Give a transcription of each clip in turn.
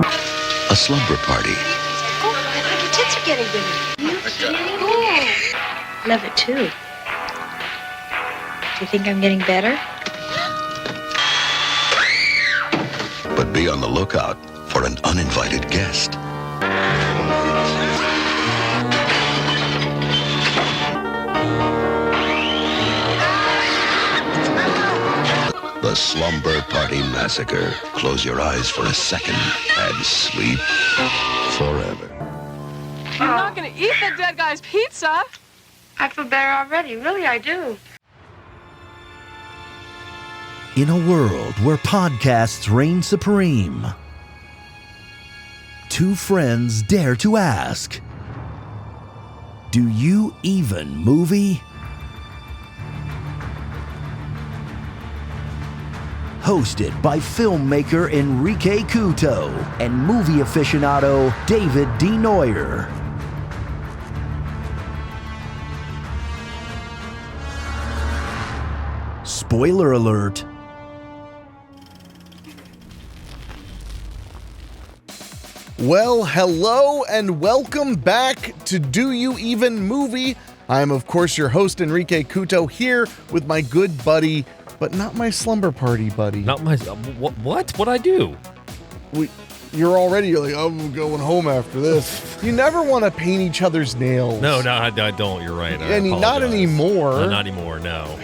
A slumber party. Oh, I think your tits are getting bigger. Oh, love it too. Do you think I'm getting better? But be on the lookout for an uninvited guest. The Slumber Party Massacre. Close your eyes for a second and sleep forever. You're not gonna eat the dead guy's pizza. I feel better already. Really, I do. In a world where podcasts reign supreme, two friends dare to ask, do you even movie? Hosted by filmmaker Henrique Couto and movie aficionado David D. Neuer. Spoiler alert. Well, hello and welcome back to Do You Even Movie? I am, of course, your host, Henrique Couto, here with my good buddy, but not my slumber party buddy. Not my... What? What'd I do? You're like, I'm going home after this. You never want to paint each other's nails. No, I don't. You're right. Not anymore. Not anymore, no.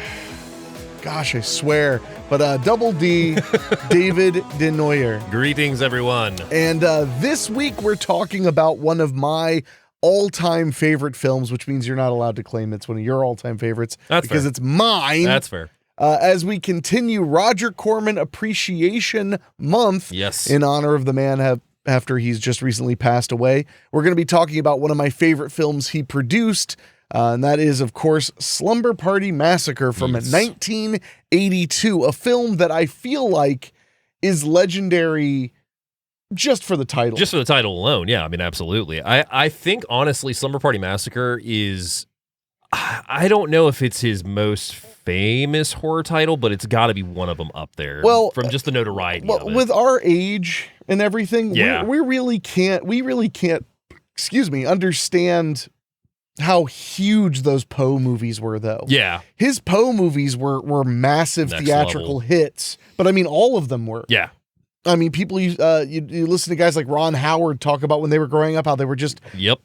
Gosh, I swear. But Double D, David De Neuer. Greetings, everyone. And this week we're talking about one of my all-time favorite films, which means you're not allowed to claim it's one of your all-time favorites. That's because fair. It's mine. That's fair. As we continue Roger Corman Appreciation Month, yes, in honor of the man after he's just recently passed away, we're going to be talking about one of my favorite films he produced, and that is, of course, Slumber Party Massacre from 1982, a film that I feel like is legendary just for the title. Just for the title alone, yeah, I mean, absolutely. I think, honestly, Slumber Party Massacre is... I don't know if it's his most famous horror title, but it's got to be one of them up there. Well, from just the notoriety of it. With our age and everything, yeah, we really can't, understand how huge those Poe movies were, though. Yeah. His Poe movies were massive Next theatrical level hits, but I mean, all of them were. Yeah. I mean, people, you listen to guys like Ron Howard talk about when they were growing up, how they were just... Yep.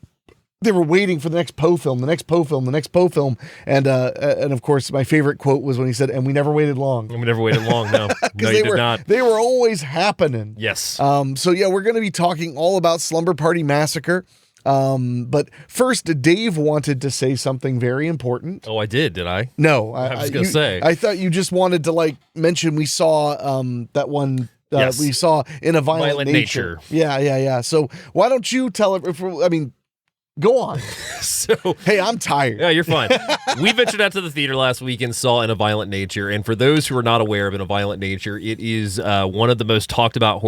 They were waiting for the next Poe film, the next Poe film, the next Poe film. And of course, my favorite quote was when he said, and we never waited long. And we never waited long, no. No, you did not. They were always happening. Yes. So yeah, we're going to be talking all about Slumber Party Massacre. But first, Dave wanted to say something very important. Oh, I did I? No. I was going to say. I thought you just wanted to mention we saw that one... yes. We saw in a violent nature. Yeah. So why don't you tell it? Go on. So, hey, I'm tired. Yeah, you're fine. We ventured out to the theater last week and saw In a Violent Nature. And for those who are not aware of In a Violent Nature, it is one of the most talked about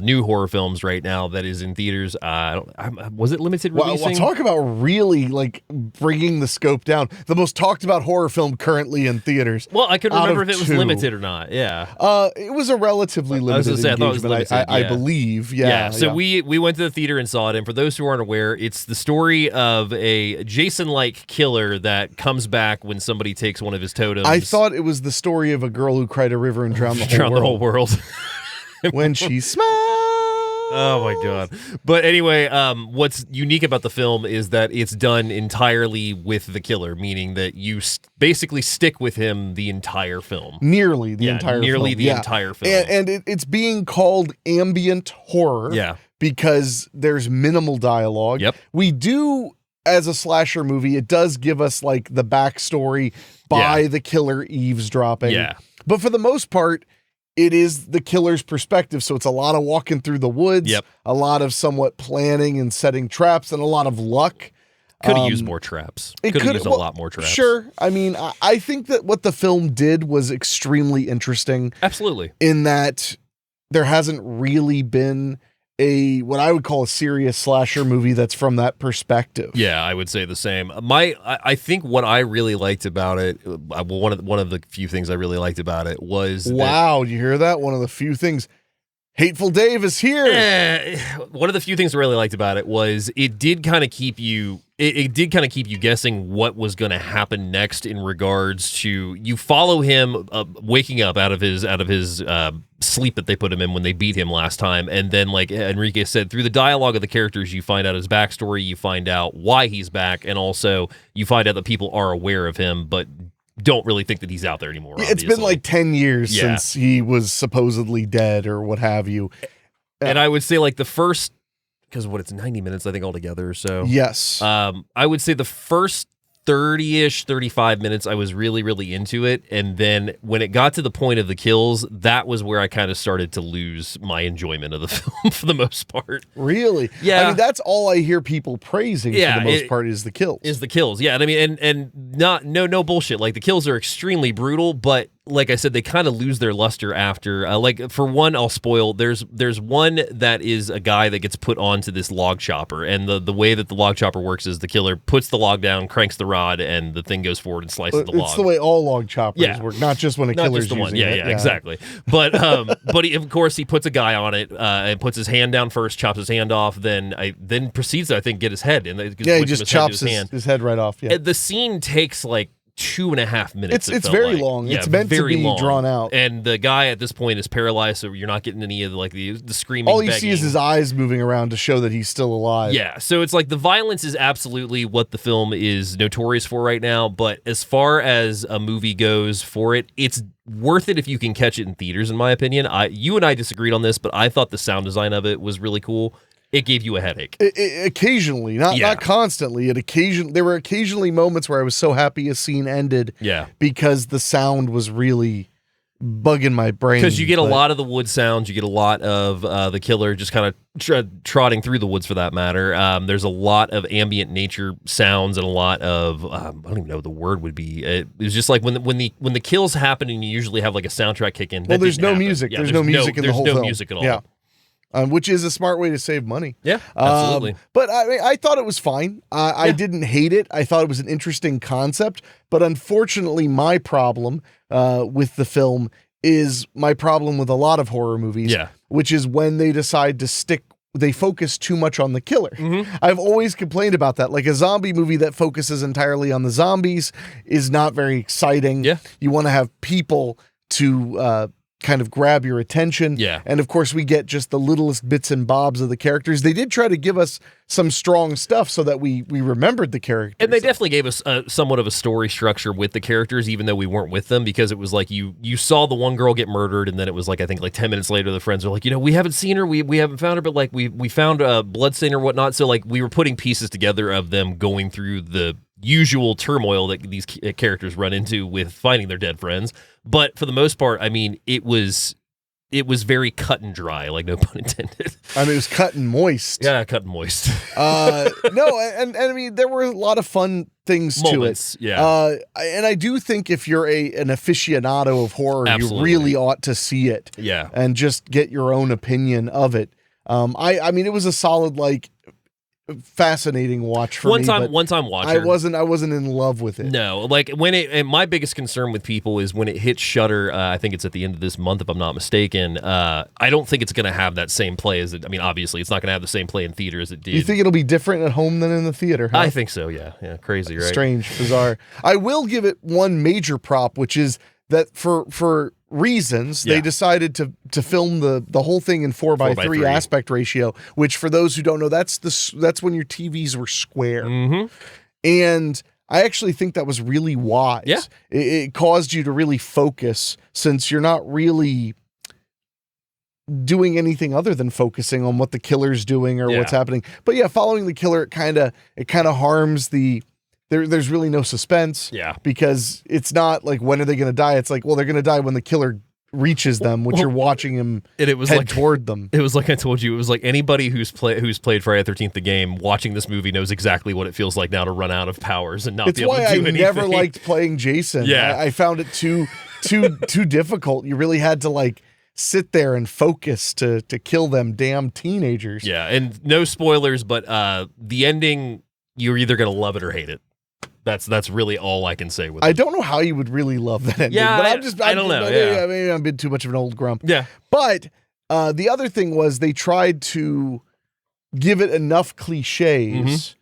new horror films right now that is in theaters. Was it limited releasing? Well, talk about really bringing the scope down. The most talked about horror film currently in theaters. Well, I couldn't remember if it was limited or not. Yeah. It was a relatively limited engagement, I thought it was limited, I believe. Yeah. So we went to the theater and saw it. And for those who aren't aware, it's the story of a Jason-like killer that comes back when somebody takes one of his totems. I thought it was the story of a girl who cried a river and drowned the whole world. When she smiled. Oh my God. But anyway, what's unique about the film is that it's done entirely with the killer, meaning that you basically stick with him the entire film. Nearly the entire film. And it's being called ambient horror. Yeah. Because there's minimal dialogue. Yep. We do, as a slasher movie, it does give us the backstory by the killer eavesdropping. Yeah. But for the most part, it is the killer's perspective. So it's a lot of walking through the woods, a lot of somewhat planning and setting traps, and a lot of luck. Could have used more traps. Could have used a lot more traps. Sure. I mean, I think that what the film did was extremely interesting. Absolutely. In that there hasn't really been what I would call a serious slasher movie that's from that perspective. Yeah, I would say the same. I think what I really liked about it, one of the few things I really liked about it was wow, you hear that? One of the few things. Hateful Dave is here. One of the few things I really liked about it was it did kind of keep you. It did kind of keep you guessing what was going to happen next in regards to you follow him waking up out of his sleep that they put him in when they beat him last time, and then like Henrique said, through the dialogue of the characters, you find out his backstory, you find out why he's back, and also you find out that people are aware of him, but don't really think that he's out there anymore. It's been like 10 years since he was supposedly dead or what have you. And I would say like the first, because it's 90 minutes, I think, altogether. So yes, I would say the first 30-ish, 35 minutes, I was really, really into it. And then when it got to the point of the kills, that was where I kind of started to lose my enjoyment of the film for the most part. Really? Yeah. I mean, that's all I hear people praising for the most part is the kills. Yeah. And I mean, and no bullshit. Like the kills are extremely brutal, but like I said, they kind of lose their luster after. Like for one, I'll spoil. There's one that is a guy that gets put onto this log chopper, and the way that the log chopper works is the killer puts the log down, cranks the rod, and the thing goes forward and slices the log. It's the way all log choppers work, not just when a killer's using it. Yeah, exactly. But of course he puts a guy on it and puts his hand down first, chops his hand off, then proceeds to, I think, get his head. And he just chops his head right off. Yeah. The scene takes like 2.5 minutes. It's very long. Yeah, it's meant to be long. Drawn out. And the guy at this point is paralyzed, so you're not getting any of the screaming. All you see is his eyes moving around to show that he's still alive. Yeah, so it's like the violence is absolutely what the film is notorious for right now. But as far as a movie goes for it, it's worth it if you can catch it in theaters, in my opinion. You and I disagreed on this, but I thought the sound design of it was really cool. It gave you a headache. Occasionally, not constantly. There were occasionally moments where I was so happy a scene ended. Yeah, because the sound was really bugging my brain. Because you get a lot of the wood sounds, you get a lot of the killer just kind of trotting through the woods, for that matter. There's a lot of ambient nature sounds and a lot of I don't even know what the word would be. It was just like when the kills happen, and you usually have like a soundtrack kick in. Well, there's no music. Yeah, there's no music in the whole film. There's no music at all. Yeah. Which is a smart way to save money. Yeah, absolutely. But I thought it was fine. I didn't hate it. I thought it was an interesting concept. But unfortunately, my problem with the film is my problem with a lot of horror movies. Yeah. Which is when they decide to they focus too much on the killer. Mm-hmm. I've always complained about that. Like a zombie movie that focuses entirely on the zombies is not very exciting. Yeah. You want to have people to kind of grab your attention. Yeah. And of course we get just the littlest bits and bobs of the characters. They did try to give us some strong stuff so that we remembered the characters. And they definitely gave us somewhat of a story structure with the characters, even though we weren't with them, because it was like you saw the one girl get murdered, and then it was like, I think like 10 minutes later, the friends were like, we haven't seen her, we haven't found her, but like we found a bloodstain or whatnot. So like we were putting pieces together of them going through the usual turmoil that these characters run into with finding their dead friends. But for the most part, I mean, it was very cut and dry, like no pun intended. I mean, it was cut and moist. Yeah, cut and moist. No, and I mean, there were a lot of fun things Moments, to it. Yeah. And I do think if you're an aficionado of horror, Absolutely. you really ought to see it. Yeah. And just get your own opinion of it. I mean, it was a solid, like, fascinating watch for me. One time watcher. I wasn't in love with it. No, like and my biggest concern with people is when it hits Shudder. I think it's at the end of this month, if I'm not mistaken. I don't think it's going to have that same play as it. I mean, obviously, it's not going to have the same play in theater as it did. You think it'll be different at home than in the theater? Huh? I think so. Yeah, crazy, right? Strange, bizarre. I will give it one major prop, which is that for reasons they decided to film the whole thing in 4:3 aspect ratio, which for those who don't know, that's when your TVs were square. Mm-hmm. And I actually think that was really wise. Yeah. It caused you to really focus, since you're not really doing anything other than focusing on what the killer's doing or what's happening. But yeah, following the killer, it kind of harms the There's really no suspense. Yeah. Because it's not like, when are they going to die? It's like, well, they're going to die when the killer reaches them, which you're watching him head toward them. It was like I told you, it was like anybody who's played Friday the 13th the game watching this movie knows exactly what it feels like now to run out of powers and not be able to do anything. It's why I never liked playing Jason. Yeah. I found it too difficult. You really had to like sit there and focus to kill them damn teenagers. Yeah, and no spoilers, but the ending, you're either going to love it or hate it. That's really all I can say with it. I don't know how you would really love that ending. Yeah, but I don't know. Yeah. Maybe I'm being too much of an old grump. Yeah. But the other thing was they tried to give it enough cliches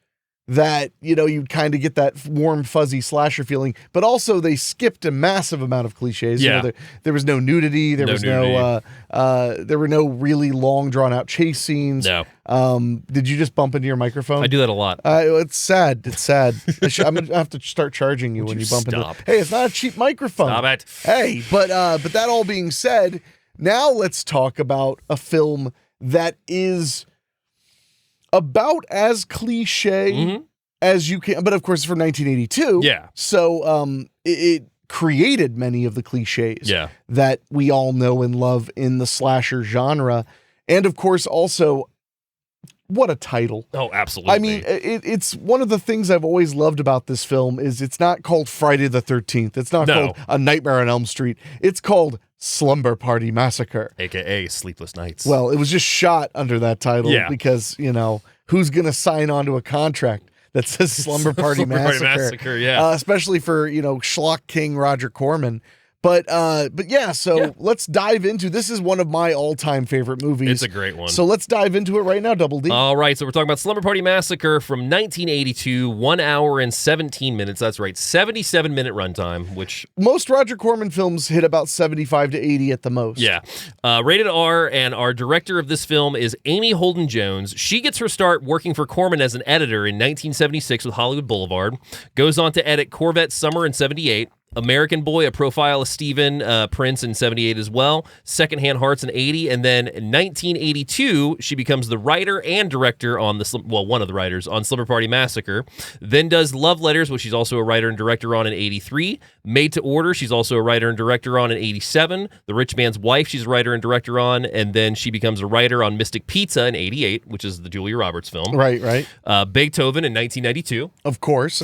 that, you kind of get that warm, fuzzy slasher feeling, but also they skipped a massive amount of cliches. Yeah. There was no nudity. There were no really long, drawn out chase scenes. No. Did you just bump into your microphone? I do that a lot. It's sad. It's sad. I'm going to have to start charging you when you bump into it. Hey, it's not a cheap microphone. Stop it. Hey, but that all being said, now let's talk about a film that is about as cliche as you can, but of course it's from 1982. Yeah. So it created many of the cliches that we all know and love in the slasher genre. And of course also, what a title. Oh, absolutely. I mean, it's one of the things I've always loved about this film is it's not called Friday the 13th. It's not called A Nightmare on Elm Street. It's called Slumber Party Massacre. AKA Sleepless Nights. Well, it was just shot under that title because, who's going to sign on to a contract that says Slumber Party Massacre? Especially for, schlock king Roger Corman. But yeah, so let's dive into, this is one of my all-time favorite movies. It's a great one. So let's dive into it right now, Double D. All right, so we're talking about Slumber Party Massacre from 1982, 1 hour and 17 minutes. That's right, 77-minute runtime, which... Most Roger Corman films hit about 75 to 80 at the most. Yeah. Rated R, and our director of this film is Amy Holden Jones. She gets her start working for Corman as an editor in 1976 with Hollywood Boulevard. Goes on to edit Corvette Summer in 78. American Boy, A Profile of Stephen Prince in 78 as well. Secondhand Hearts in 80. And then in 1982, she becomes the writer and director on one of the writers on Slumber Party Massacre. Then does Love Letters, which she's also a writer and director on in 83. Made to Order, she's also a writer and director on in 87. The Rich Man's Wife, she's a writer and director on. And then she becomes a writer on Mystic Pizza in 88, which is the Julia Roberts film. Right. Beethoven in 1992. Of course.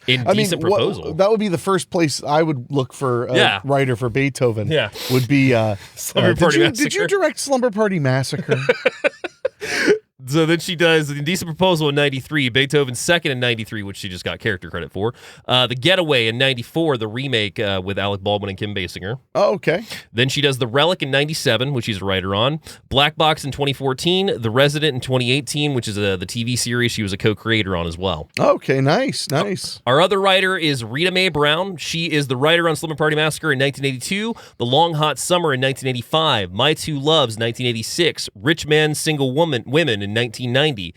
Indecent Proposal. That would be the first place I would look for a writer for Beethoven. Yeah. Would be Slumber Party Massacre. Did you direct Slumber Party Massacre? So then she does The Indecent Proposal in 93, Beethoven's Second in 93, which she just got character credit for. The Getaway in 94, the remake with Alec Baldwin and Kim Basinger. Oh, okay. Then she does The Relic in 97, which she's a writer on. Black Box in 2014, The Resident in 2018, which is the TV series she was a co-creator on as well. Okay, nice. Our other writer is Rita Mae Brown. She is the writer on Slumber Party Massacre in 1982, The Long Hot Summer in 1985, My Two Loves 1986, Rich Men, Single Women in 1990,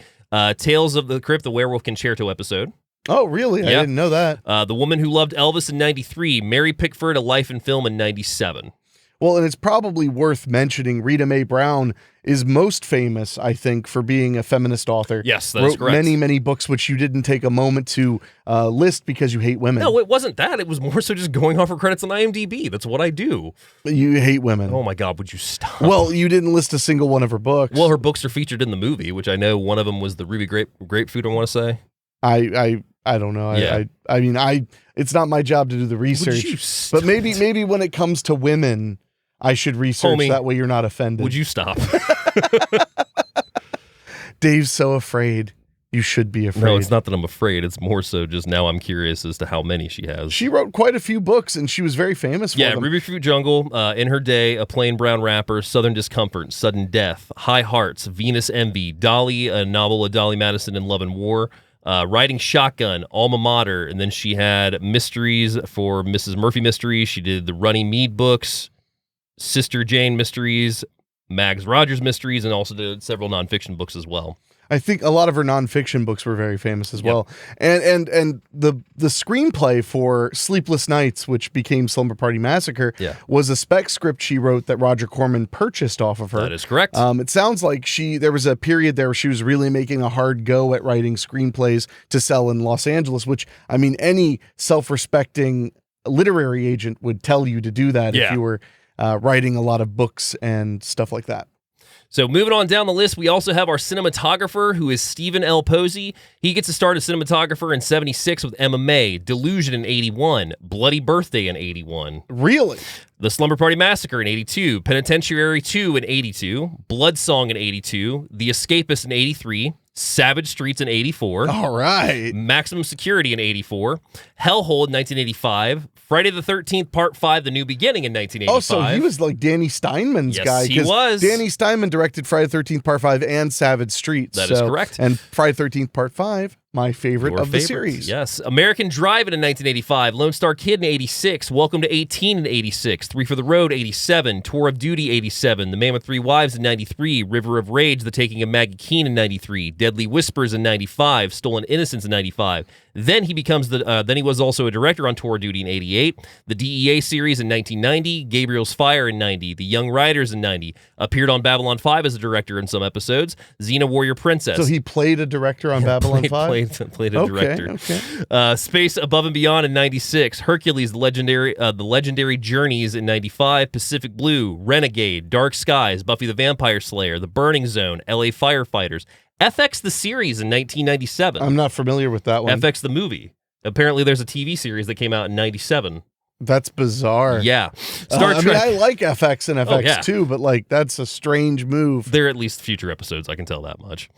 Tales of the Crypt, the Werewolf Concerto episode. Oh, really? I didn't know that. The Woman Who Loved Elvis in 93, Mary Pickford, A Life in Film in 97. Well, and it's probably worth mentioning Rita Mae Brown is most famous, I think, for being a feminist author. Yes, that's correct. Wrote many books which you didn't take a moment to list because you hate women. No, it wasn't that. It was more so just going off her credits on IMDb. That's what I do. You hate women. Oh my God, would you stop? Well, you didn't list a single one of her books. Well, her books are featured in the movie, which I know one of them was the Ruby Grapefruit, I want to say. I don't know. Yeah. I mean, it's not my job to do the research. But maybe when it comes to women, I should research. Homie, that way you're not offended. Would you stop? Dave's so afraid. You should be afraid. No, it's not that I'm afraid. It's more so just now I'm curious as to how many she has. She wrote quite a few books, and she was very famous for them. Ruby Fruit Jungle, In Her Day, A Plain Brown Wrapper, Southern Discomfort, Sudden Death, High Hearts, Venus Envy, Dolly, a novel of Dolly Madison in Love and War, Riding Shotgun, Alma Mater, and then she had mysteries for Mrs. Murphy Mysteries. She did the Runny Mead books, Sister Jane Mysteries, Mags Rogers Mysteries, and also did several nonfiction books as well. I think a lot of her nonfiction books were very famous as well. And the screenplay for Sleepless Nights, which became Slumber Party Massacre, was a spec script she wrote that Roger Corman purchased off of her. That is correct. It sounds like there was a period there where she was really making a hard go at writing screenplays to sell in Los Angeles, which, I mean, any self-respecting literary agent would tell you to do that if you were writing a lot of books and stuff like that. So moving on down the list, we also have our cinematographer, who is Stephen L. Posey. He gets to start as cinematographer in 76 with Emma May, Delusion in 81, Bloody Birthday in 81. Really? The Slumber Party Massacre in 82, Penitentiary 2 in 82, Blood Song in 82, The Escapist in 83, Savage Streets in 84. All right. Maximum Security in 84, Hellhole in 1985, Friday the 13th, Part 5, The New Beginning in 1985. Oh, so he was like Danny Steinman's guy. Yes, he was. Danny Steinman directed Friday the 13th, Part 5 and Savage Streets. That is correct. And Friday the 13th, Part 5, my favorite of the series. Yes. American Driving in 1985, Lone Star Kid in 86, Welcome to 18 in 86, Three for the Road 87, Tour of Duty 87, The Man with Three Wives in 93, River of Rage, The Taking of Maggie Keene in 93, Deadly Whispers in 95, Stolen Innocence in 95. Then he becomes then he was also a director on Tour of Duty in 88, the DEA series in 1990, Gabriel's Fire in 90, The Young Riders in 90, appeared on Babylon 5 as a director in some episodes, Xena Warrior Princess. So he played a director on Babylon 5? Played a director. Okay. Space Above and Beyond in 96, Hercules, the legendary Journeys in 95, Pacific Blue, Renegade, Dark Skies, Buffy the Vampire Slayer, The Burning Zone, LA Firefighters, FX the series in 1997. I'm not familiar with that one. FX the movie. Apparently there's a TV series that came out in 97. That's bizarre. Yeah. Star Trek. I like FX and FX too, but like that's a strange move. They're at least future episodes, I can tell that much.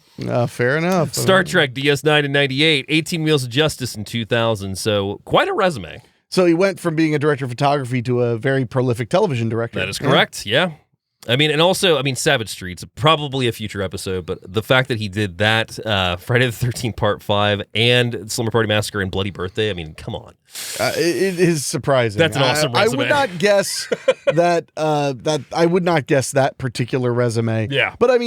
Fair enough. Star Trek DS9 in 98, 18 Wheels of Justice in 2000, so quite a resume. So he went from being a director of photography to a very prolific television director. That is correct, yeah. I mean, and also, Savage Streets, probably a future episode, but the fact that he did that, Friday the 13th Part 5, and Slumber Party Massacre and Bloody Birthday, come on. It is surprising. That's an awesome resume. I would not guess that, I would not guess that particular resume. Yeah. But I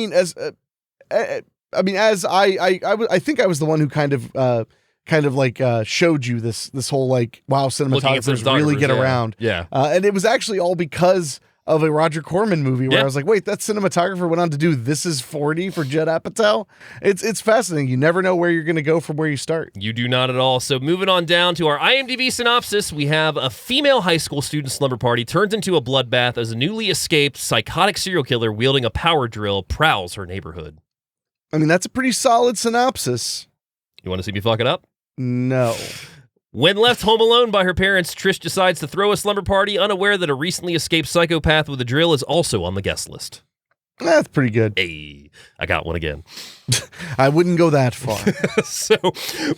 think I was the one who kind of showed you this whole like, wow, cinematographers really get around. Yeah. And it was actually all because of a Roger Corman movie where I was like, wait, that cinematographer went on to do This Is 40 for Judd Apatow? It's fascinating. You never know where you're going to go from where you start. You do not at all. So moving on down to our IMDb synopsis, we have a female high school student slumber party turns into a bloodbath as a newly escaped psychotic serial killer wielding a power drill prowls her neighborhood. That's a pretty solid synopsis. You want to see me fuck it up? No. When left home alone by her parents, Trish decides to throw a slumber party, unaware that a recently escaped psychopath with a drill is also on the guest list. That's pretty good. Hey, I got one again. I wouldn't go that far. So,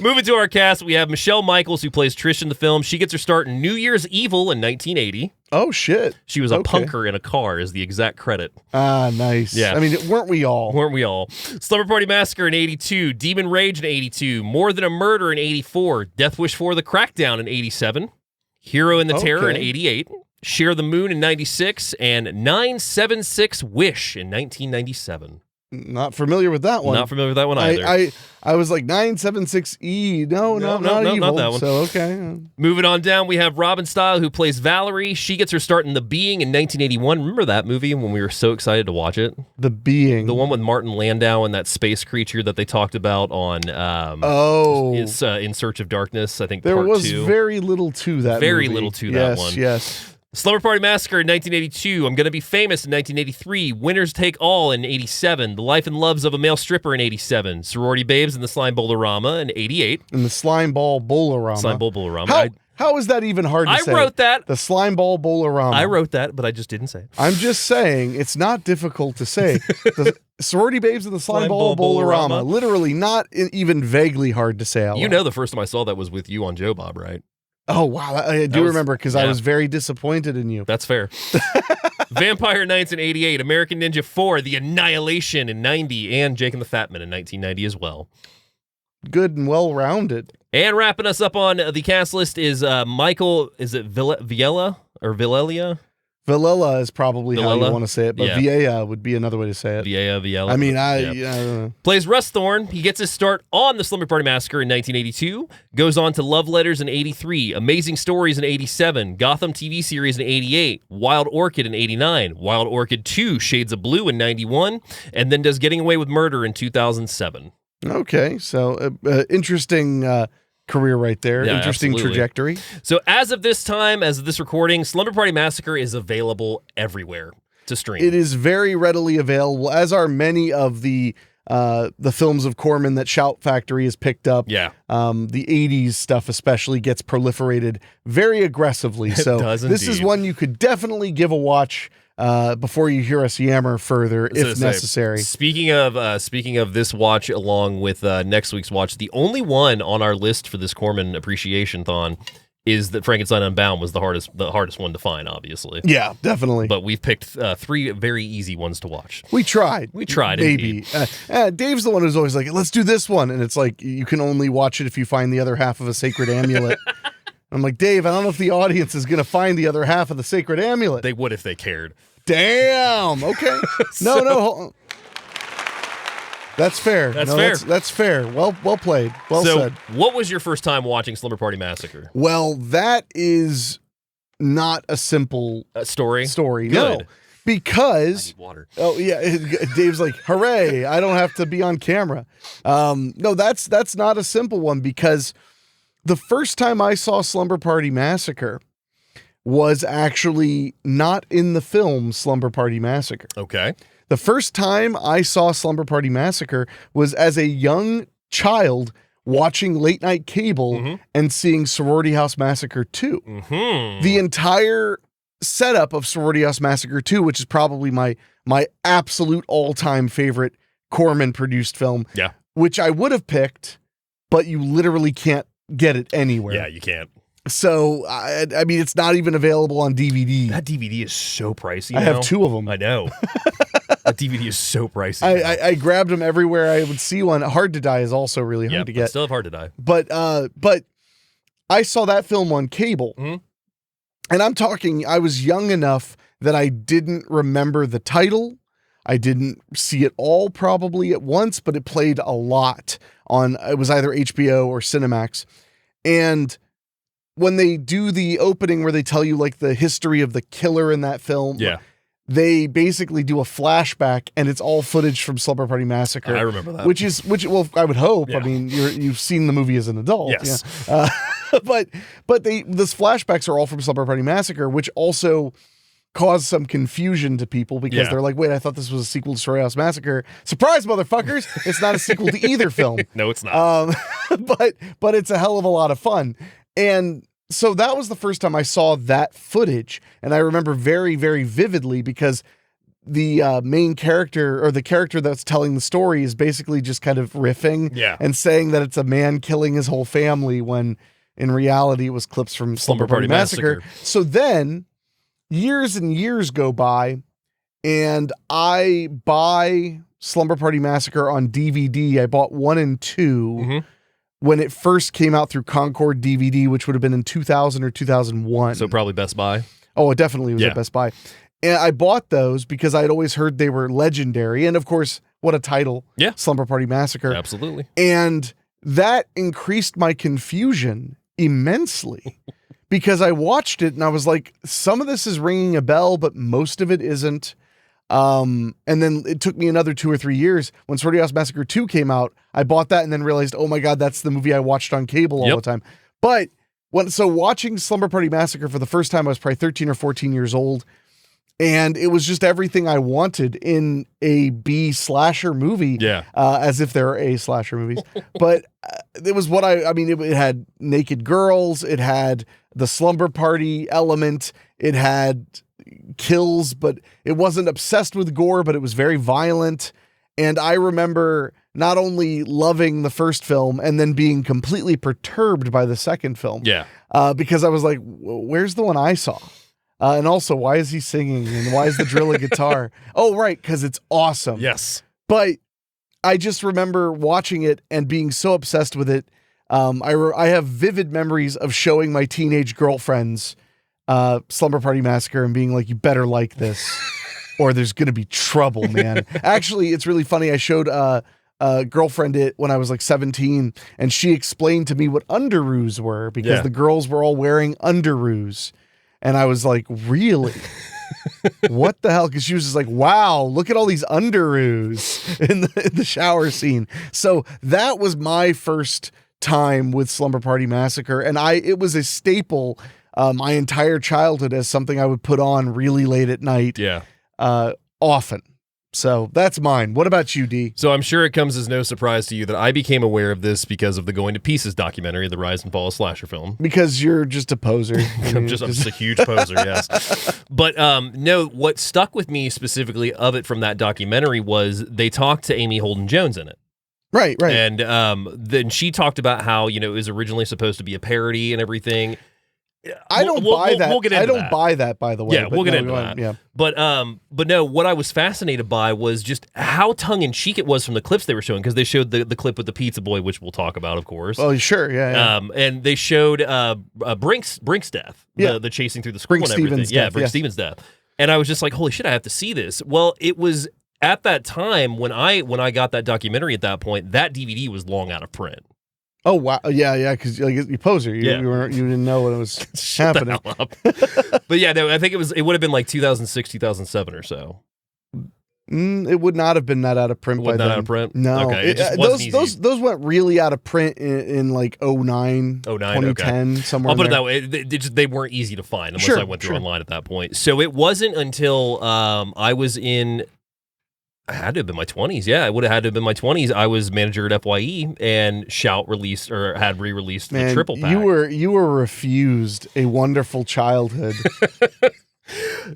moving to our cast, we have Michele Michaels, who plays Trish in the film. She gets her start in New Year's Evil in 1980. Oh, shit. She was a punker in a car, is the exact credit. Ah, nice. Yeah. Weren't we all? Weren't we all? Slumber Party Massacre in 82, Demon Rage in 82, More Than a Murder in 84, Death Wish 4 The Crackdown in 87, Hero in the Terror in 88, Share the Moon in 96, and 976 Wish in 1997. Not familiar with that one. Not familiar with that one either. I was like 976E. No, not evil. Not that one. So, okay. Moving on down, we have Robin Style, who plays Valerie. She gets her start in The Being in 1981. Remember that movie when we were so excited to watch it? The Being. The one with Martin Landau and that space creature that they talked about on In Search of Darkness, I think there part was 2. Very little to that Very movie. little to that one. Yes. Slumber Party Massacre in 1982, I'm Gonna Be Famous in 1983, Winners Take All in 87, The Life and Loves of a Male Stripper in 87, Sorority Babes in the Slime Bowlerama in 88. In the Slime Ball Bowlerama. Slime Ball Bowlerama. How is that even hard to say? I wrote that. The Slime Ball Bowlerama. I wrote that, but I just didn't say it. I'm just saying, it's not difficult to say. The Sorority Babes in the Slime Ball Bowlerama. Literally not even vaguely hard to say out loud. You know the first time I saw that was with you on Joe Bob, right? Oh, wow. I do remember because I was very disappointed in you. That's fair. Vampire Nights in 88, American Ninja 4, The Annihilation in 90, and Jake and the Fat Man in 1990 as well. Good and well-rounded. And wrapping us up on the cast list is Michael, is it Villella or Villella? Villella is probably how you Villella? want to say it, but Villella would be another way to say it. Villella. I mean, I don't know. Plays Russ Thorne. He gets his start on the Slumber Party Massacre in 1982. Goes on to Love Letters in 83. Amazing Stories in 87. Gotham TV series in 88. Wild Orchid in 89. Wild Orchid 2, Shades of Blue in 91. And then does Getting Away with Murder in 2007. Okay, so interesting career right there. Yeah, interesting absolutely. trajectory. So as of this time, as of this recording, Slumber Party Massacre is available everywhere to stream. It is very readily available, as are many of the films of Corman that Shout Factory has picked up. Yeah. The 80s stuff especially gets proliferated very aggressively. So does this is indeed. one you could definitely give a watch before you hear us yammer further, if necessary. Speaking of this watch along with next week's watch, the only one on our list for this Corman Appreciation Thon is that Frankenstein Unbound was the hardest one to find, obviously. Yeah, definitely. But we've picked 3 very easy ones to watch. We tried. Maybe. Dave's the one who's always like, let's do this one. And it's like, you can only watch it if you find the other half of a sacred amulet. I'm like, Dave, I don't know if the audience is going to find the other half of the sacred amulet. They would if they cared. Damn. Okay. No. That's fair. That's fair. Well played. Well said. What was your first time watching Slumber Party Massacre? Well, that is not a simple story. Good. No, I because need water. Oh yeah, Dave's like, hooray! I don't have to be on camera. No, that's not a simple one, because the first time I saw Slumber Party Massacre was actually not in the film Slumber Party Massacre. Okay. The first time I saw Slumber Party Massacre was as a young child watching late night cable and seeing Sorority House Massacre 2. The entire setup of Sorority House Massacre 2, which is probably my absolute all-time favorite Corman produced film, which I would have picked, but you literally can't get it anywhere. Yeah, you can't. So, I mean, it's not even available on DVD. That DVD is so pricey I have 2 of them. I know. That DVD is so pricey. I grabbed them everywhere I would see one. Hard to Die is also really hard to get. Still have Hard to Die. But I saw that film on cable. And I'm talking, I was young enough that I didn't remember the title. I didn't see it all probably at once, but it played a lot on, it was either HBO or Cinemax. And when they do the opening where they tell you like the history of the killer in that film, they basically do a flashback, and it's all footage from Slumber Party Massacre. I remember that. Which well, I would hope. I mean, you've seen the movie as an adult. Yes. Yeah. But those flashbacks are all from Slumber Party Massacre, which also caused some confusion to people, because they're like, wait, I thought this was a sequel to Sorority House Massacre. Surprise, motherfuckers! It's not a sequel to either film. No, it's not. But it's a hell of a lot of fun. And so that was the first time I saw that footage. And I remember very, very vividly, because the main character, or the character that's telling the story, is basically just kind of riffing and saying that it's a man killing his whole family, when in reality it was clips from Slumber Party Massacre. So then years and years go by, and I buy Slumber Party Massacre on DVD. I bought 1 and 2 when it first came out through Concord DVD, which would have been in 2000 or 2001. So probably Best Buy. Oh, it definitely was at Best Buy. And I bought those because I'd always heard they were legendary. And of course, what a title. Yeah. Slumber Party Massacre. Absolutely. And that increased my confusion immensely, because I watched it and I was like, some of this is ringing a bell, but most of it isn't. And then it took me another 2 or 3 years. When Sorority House Massacre 2 came out, I bought that and then realized, oh my God, that's the movie I watched on cable all the time. But watching Slumber Party Massacre for the first time, I was probably 13 or 14 years old. And it was just everything I wanted in a B slasher movie. Yeah. As if there are A slasher movies. But it was what I mean, it had naked girls. It had the slumber party element. It had kills, but it wasn't obsessed with gore, but it was very violent. And I remember not only loving the first film and then being completely perturbed by the second film. Yeah. Because I was like, where's the one I saw? And also, why is he singing? And why is the drill a guitar? Oh, right, because it's awesome. Yes. But I just remember watching it and being so obsessed with it. I have vivid memories of showing my teenage girlfriends Slumber Party Massacre and being like, you better like this or there's going to be trouble, man. Actually, it's really funny. I showed a girlfriend it when I was like 17, and she explained to me what underoos were, because the girls were all wearing underoos. And I was like, really? What the hell? Because she was just like, wow, look at all these underoos in the shower scene. So that was my first time with Slumber Party Massacre. And it was a staple my entire childhood, as something I would put on really late at night. Yeah. Often. So that's mine. What about you, D? So I'm sure it comes as no surprise to you that I became aware of this because of the Going to Pieces documentary, the Rise and Fall of Slasher film. Because you're just a poser. I'm just a huge poser, yes. But no, what stuck with me specifically of it from that documentary was they talked to Amy Holden Jones in it. Right, right. And then she talked about how, it was originally supposed to be a parody and everything. I don't buy that. We'll get into I don't that. buy that, by the way. Yeah, we'll get into that. Yeah. But no, what I was fascinated by was just how tongue-in-cheek it was from the clips they were showing, because they showed the clip with the pizza boy, which we'll talk about, of course. Oh, sure, yeah. And they showed Brinke's death, the chasing through the school Brinke and everything. Stevens' death, Brinke yes. Stevens' death. And I was just like, holy shit, I have to see this. Well, it was at that time when I got that documentary at that point, that DVD was long out of print. Oh wow, yeah, because you poser, you didn't know what was happening. But yeah, no, I think it would have been like 2006, 2007 or so. It would not have been that out of print by then. Not out of print? No. Okay. It just wasn't easy. Those went really out of print in like 09, 2010, somewhere. I'll put it in there. that way. They weren't easy to find unless Sure, I went through online at that point. So it wasn't until I was in. I had to have been my 20s. Yeah, it would have had to have been my 20s. I was manager at FYE, and Shout released or had re-released the triple pack. You were refused a wonderful childhood.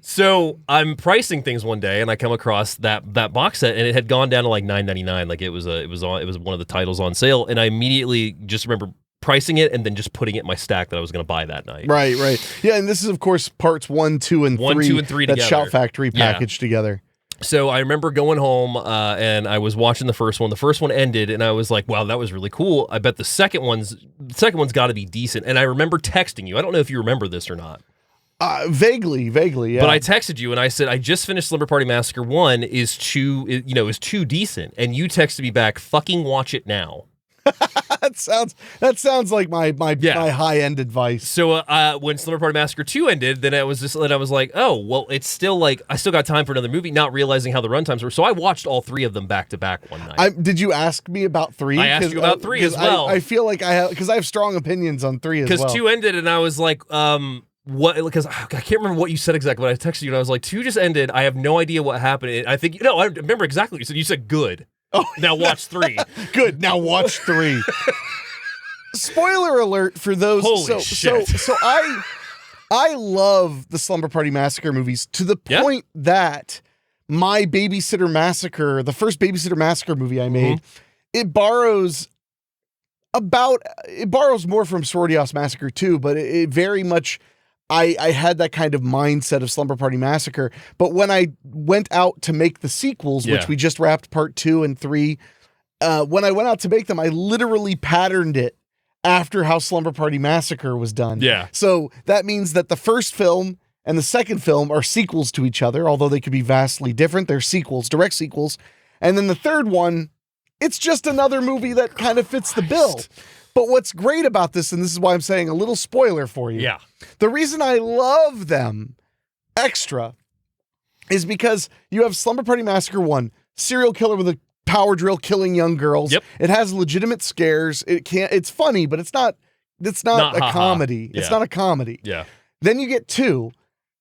So I'm pricing things one day, and I come across that box set, and it had gone down to like $9.99. Like it was one of the titles on sale, and I immediately just remember pricing it and then just putting it in my stack that I was going to buy that night. Right. Yeah, and this is of course parts 1, 2, and 3. That together. Shout Factory packaged together. So I remember going home and I was watching the first one. The first one ended, and I was like, "Wow, that was really cool." I bet the second one's got to be decent. And I remember texting you. I don't know if you remember this or not. Vaguely, yeah. But I texted you and I said, "I just finished Slumber Party Massacre 1 is too decent." And you texted me back, "Fucking watch it now." that sounds like my high-end advice. So when Slumber Party Massacre 2 ended, then I was like, oh, well, it's still like I still got time for another movie, not realizing how the runtimes were. So I watched all 3 of them back to back one night. Did you ask me about 3? I asked you about 3 as well. I feel like I have strong opinions on 3 as well. Because 2 ended, and I was like, what? Because I can't remember what you said exactly, but I texted you and I was like, 2 just ended. I have no idea what happened. I think I remember exactly what you said. You said good. Oh, now watch 3. Good. Now watch 3. Spoiler alert for those. Holy shit. So I love the Slumber Party Massacre movies to the point that my Babysitter Massacre, the first Babysitter Massacre movie I made, it borrows more from Sorority House Massacre 2, but it very much. I had that kind of mindset of Slumber Party Massacre, but when I went out to make the sequels, which we just wrapped part 2 and 3, when I went out to make them, I literally patterned it after how Slumber Party Massacre was done. Yeah. So that means that the first film and the second film are sequels to each other, although they could be vastly different. They're sequels, direct sequels. And then the third one, it's just another movie that kind of fits the bill. But what's great about this, and this is why I'm saying a little spoiler for you. Yeah. The reason I love them extra is because you have Slumber Party Massacre 1, serial killer with a power drill killing young girls. Yep. It has legitimate scares. It's funny, but it's not a comedy. Yeah. It's not a comedy. Yeah. Then you get 2.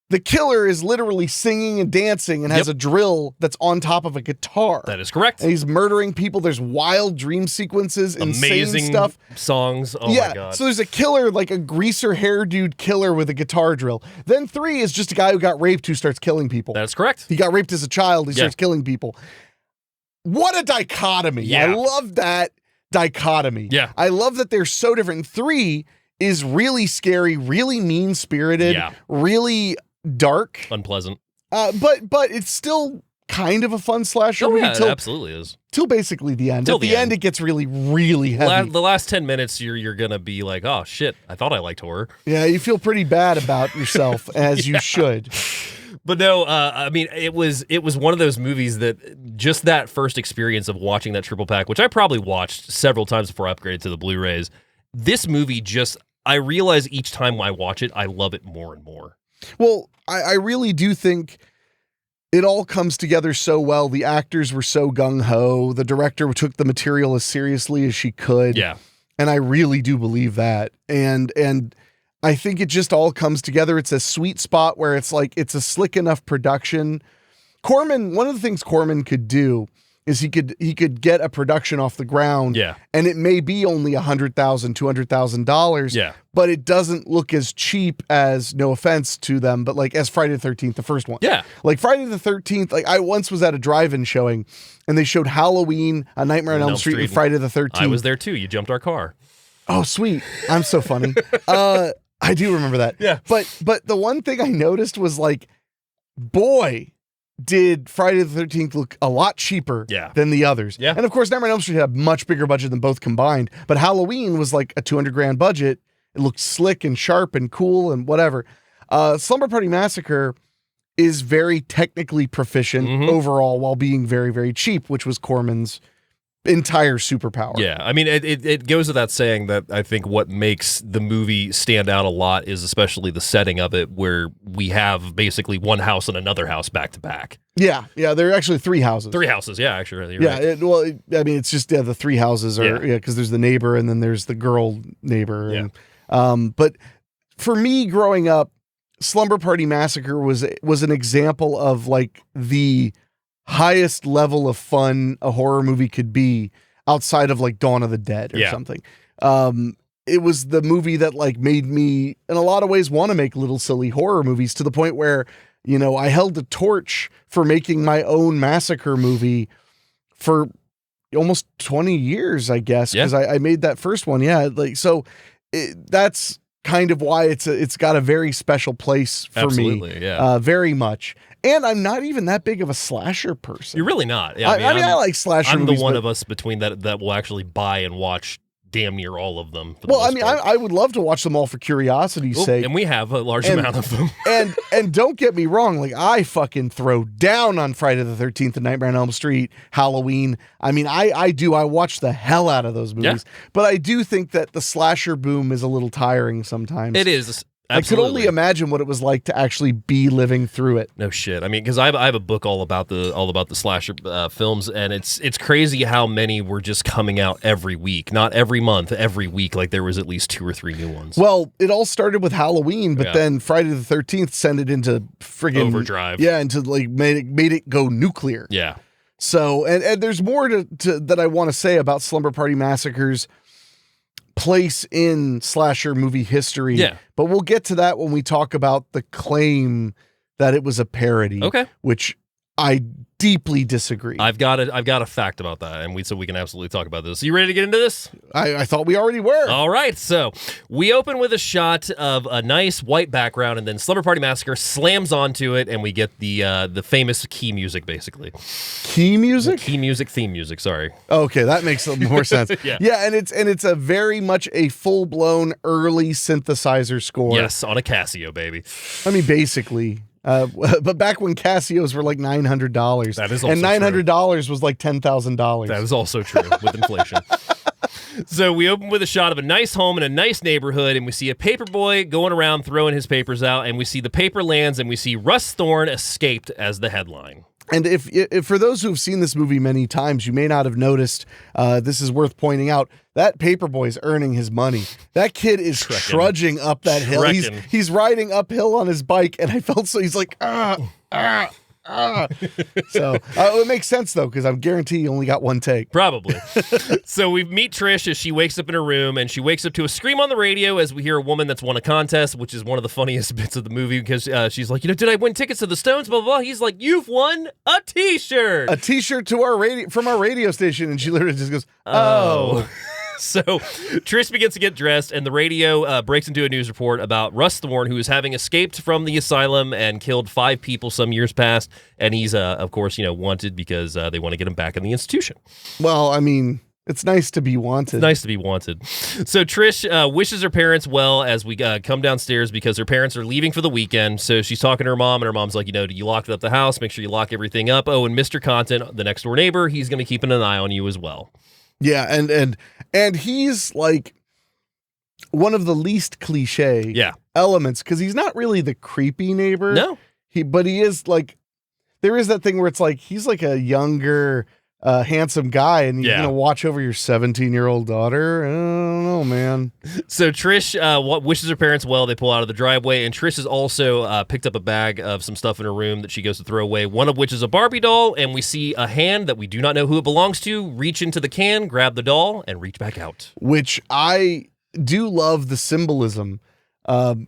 The killer is literally singing and dancing and has a drill that's on top of a guitar. That is correct. And he's murdering people. There's wild dream sequences, amazing insane stuff. Songs. Oh my God. So there's a killer, like a greaser hair dude killer with a guitar drill. Then 3 is just a guy who got raped who starts killing people. That's correct. He got raped as a child. He starts killing people. What a dichotomy. Yeah. I love that dichotomy. Yeah. I love that they're so different. 3 is really scary, really mean-spirited, really dark, unpleasant, but it's still kind of a fun slasher movie. It absolutely is. Till basically the end. At the end, it gets really, really heavy. The last 10 minutes, you're gonna be like, oh shit, I thought I liked horror. Yeah, you feel pretty bad about yourself, as you should. But no, I mean, it was one of those movies that just that first experience of watching that triple pack, which I probably watched several times before I upgraded to the Blu-rays. This movie I realize each time I watch it, I love it more and more. Well, I really do think it all comes together so well. The actors were so gung-ho. The director took the material as seriously as she could. Yeah. And I really do believe that. And I think it just all comes together. It's a sweet spot where it's like, it's a slick enough production. One of the things Corman could do is he could get a production off the ground. Yeah. And it may be only $100,000, $200,000. Yeah. But it doesn't look as cheap as, no offense to them, but like as Friday the 13th, the first one. Yeah. Like Friday the 13th, like I once was at a drive-in showing and they showed Halloween, A Nightmare on Elm Street, and Friday the 13th. I was there too. You jumped our car. Oh, sweet. I'm so funny. I do remember that. Yeah. But the one thing I noticed was like, boy, did Friday the 13th look a lot cheaper than the others. Yeah. And of course, Nightmare on Elm Street had a much bigger budget than both combined, but Halloween was like a $200,000 budget. It looked slick and sharp and cool and whatever. Slumber Party Massacre is very technically proficient overall while being very, very cheap, which was Corman's entire superpower. Yeah, I mean, it goes without saying that I think what makes the movie stand out a lot is especially the setting of it, where we have basically one house and another house back to back. Yeah, there are actually 3 houses. 3 houses, yeah, actually. Yeah, right. I mean, it's just the 3 houses are because there's the neighbor and then there's the girl neighbor. Yeah. And, but for me, growing up, Slumber Party Massacre was an example of like the highest level of fun a horror movie could be outside of like Dawn of the Dead or something. It was the movie that like made me in a lot of ways want to make little silly horror movies, to the point where, you know, I held the torch for making my own massacre movie for almost 20 years, I guess, because I made that first one. Yeah. Like, so that's kind of why it's got a very special place for Absolutely, me. Yeah. Very much. And I'm not even that big of a slasher person. You're really not. Yeah, I mean, I like slasher movies. I'm the one of us between that will actually buy and watch damn near all of them. Well, I mean, I would love to watch them all for curiosity's sake. And we have a large amount of them. and don't get me wrong, like I fucking throw down on Friday the 13th and Nightmare on Elm Street, Halloween. I mean, I watch the hell out of those movies. Yeah. But I do think that the slasher boom is a little tiring sometimes. It is. Absolutely. I could only imagine what it was like to actually be living through it. No shit. I mean, because I have a book all about the slasher films, and it's crazy how many were just coming out every week, not every month, every week. Like there was at least 2 or 3 new ones. Well, it all started with Halloween, but then Friday the 13th sent it into friggin' overdrive. Yeah, into like made it go nuclear. Yeah. So and there's more to that I want to say about Slumber Party Massacre's place in slasher movie history. Yeah. But we'll get to that when we talk about the claim that it was a parody. Okay. Which I deeply disagree. I've got a fact about that, and we can absolutely talk about this. You ready to get into this? I thought we already were. All right, so we open with a shot of a nice white background, and then Slumber Party Massacre slams onto it, and we get the famous key music, basically. Key music? Key music, theme music. Sorry. Okay, that makes more sense. Yeah, and it's a very much a full blown early synthesizer score. Yes, on a Casio, baby. I mean, basically. But back when Casios were like $900, that is also and $900 was like $10,000. That is also true with inflation. So we open with a shot of a nice home in a nice neighborhood, and we see a paper boy going around throwing his papers out, and we see the paper lands, and we see Russ Thorne escaped as the headline. And if for those who have seen this movie many times, you may not have noticed, this is worth pointing out, that paperboy's earning his money. That kid is trudging up that hill. He's riding uphill on his bike, and I felt so, he's like, So it makes sense, though, because I'm guaranteed he only got one take. Probably. So we meet Trish as she wakes up in her room, and she wakes up to a scream on the radio as we hear a woman that's won a contest, which is one of the funniest bits of the movie, because she's like, did I win tickets to the Stones, blah, blah, blah. He's like, you've won a T-shirt. A T-shirt to from our radio station, and she literally just goes, oh. So Trish begins to get dressed, and the radio breaks into a news report about Russ Thorne, who is having escaped from the asylum and killed 5 people some years past, and he's, of course, wanted because they want to get him back in the institution. Well, I mean, it's nice to be wanted. It's nice to be wanted. So Trish wishes her parents well as we come downstairs because her parents are leaving for the weekend. So she's talking to her mom, and her mom's like, do you lock up the house? Make sure you lock everything up. Oh, and Mr. Content, the next door neighbor, he's going to keep an eye on you as well. Yeah, and he's like one of the least cliche elements, because he's not really the creepy neighbor. No. But he is like, there is that thing where it's like he's like a younger, handsome guy, and you're gonna watch over your 17-year-old daughter. I don't know, man. So Trish wishes her parents well. They pull out of the driveway, and Trish has also picked up a bag of some stuff in her room that she goes to throw away, one of which is a Barbie doll, and we see a hand that we do not know who it belongs to reach into the can, grab the doll, and reach back out. Which I do love the symbolism.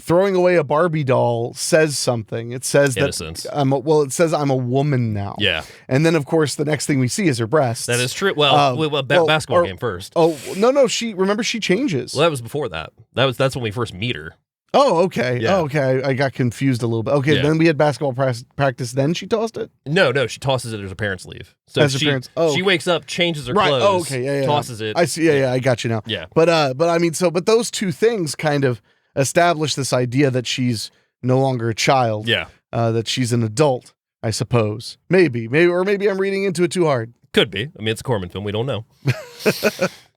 Throwing away a Barbie doll says something. It says innocence. That it says I'm a woman now. Yeah. And then of course the next thing we see is her breasts. That is true. Well, basketball game first. Oh no, she changes. Well, that was before that. That's when we first meet her. Oh, okay. Yeah. Oh, okay. I got confused a little bit. Okay, Yeah. then we had basketball practice. Then she tossed it? No, she tosses it as her parents leave. So As her parents- oh, she okay. wakes up, changes her Right. clothes, Oh, okay. Yeah, yeah. tosses it. I see. Yeah, I got you now. Yeah. But I mean, but those two things kind of establish this idea that she's no longer a child. Yeah. That she's an adult, I suppose. Maybe I'm reading into it too hard. Could be. I mean, it's a Corman film. We don't know.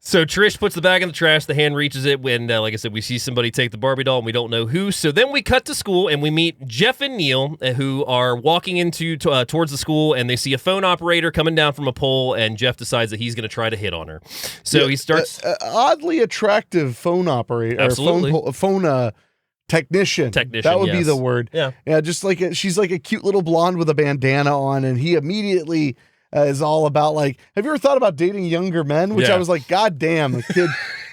So Trish puts the bag in the trash. The hand reaches it when, like I said, we see somebody take the Barbie doll and we don't know who. So then we cut to school and we meet Jeff and Neil, who are walking into towards the school, and they see a phone operator coming down from a pole, and Jeff decides that he's going to try to hit on her. So he starts... oddly attractive phone operator. Absolutely. Or phone technician. That would be yes. the word. Yeah. Yeah, just like she's like a cute little blonde with a bandana on, and he immediately... is all about like, have you ever thought about dating younger men? Which Yeah. I was like, God damn,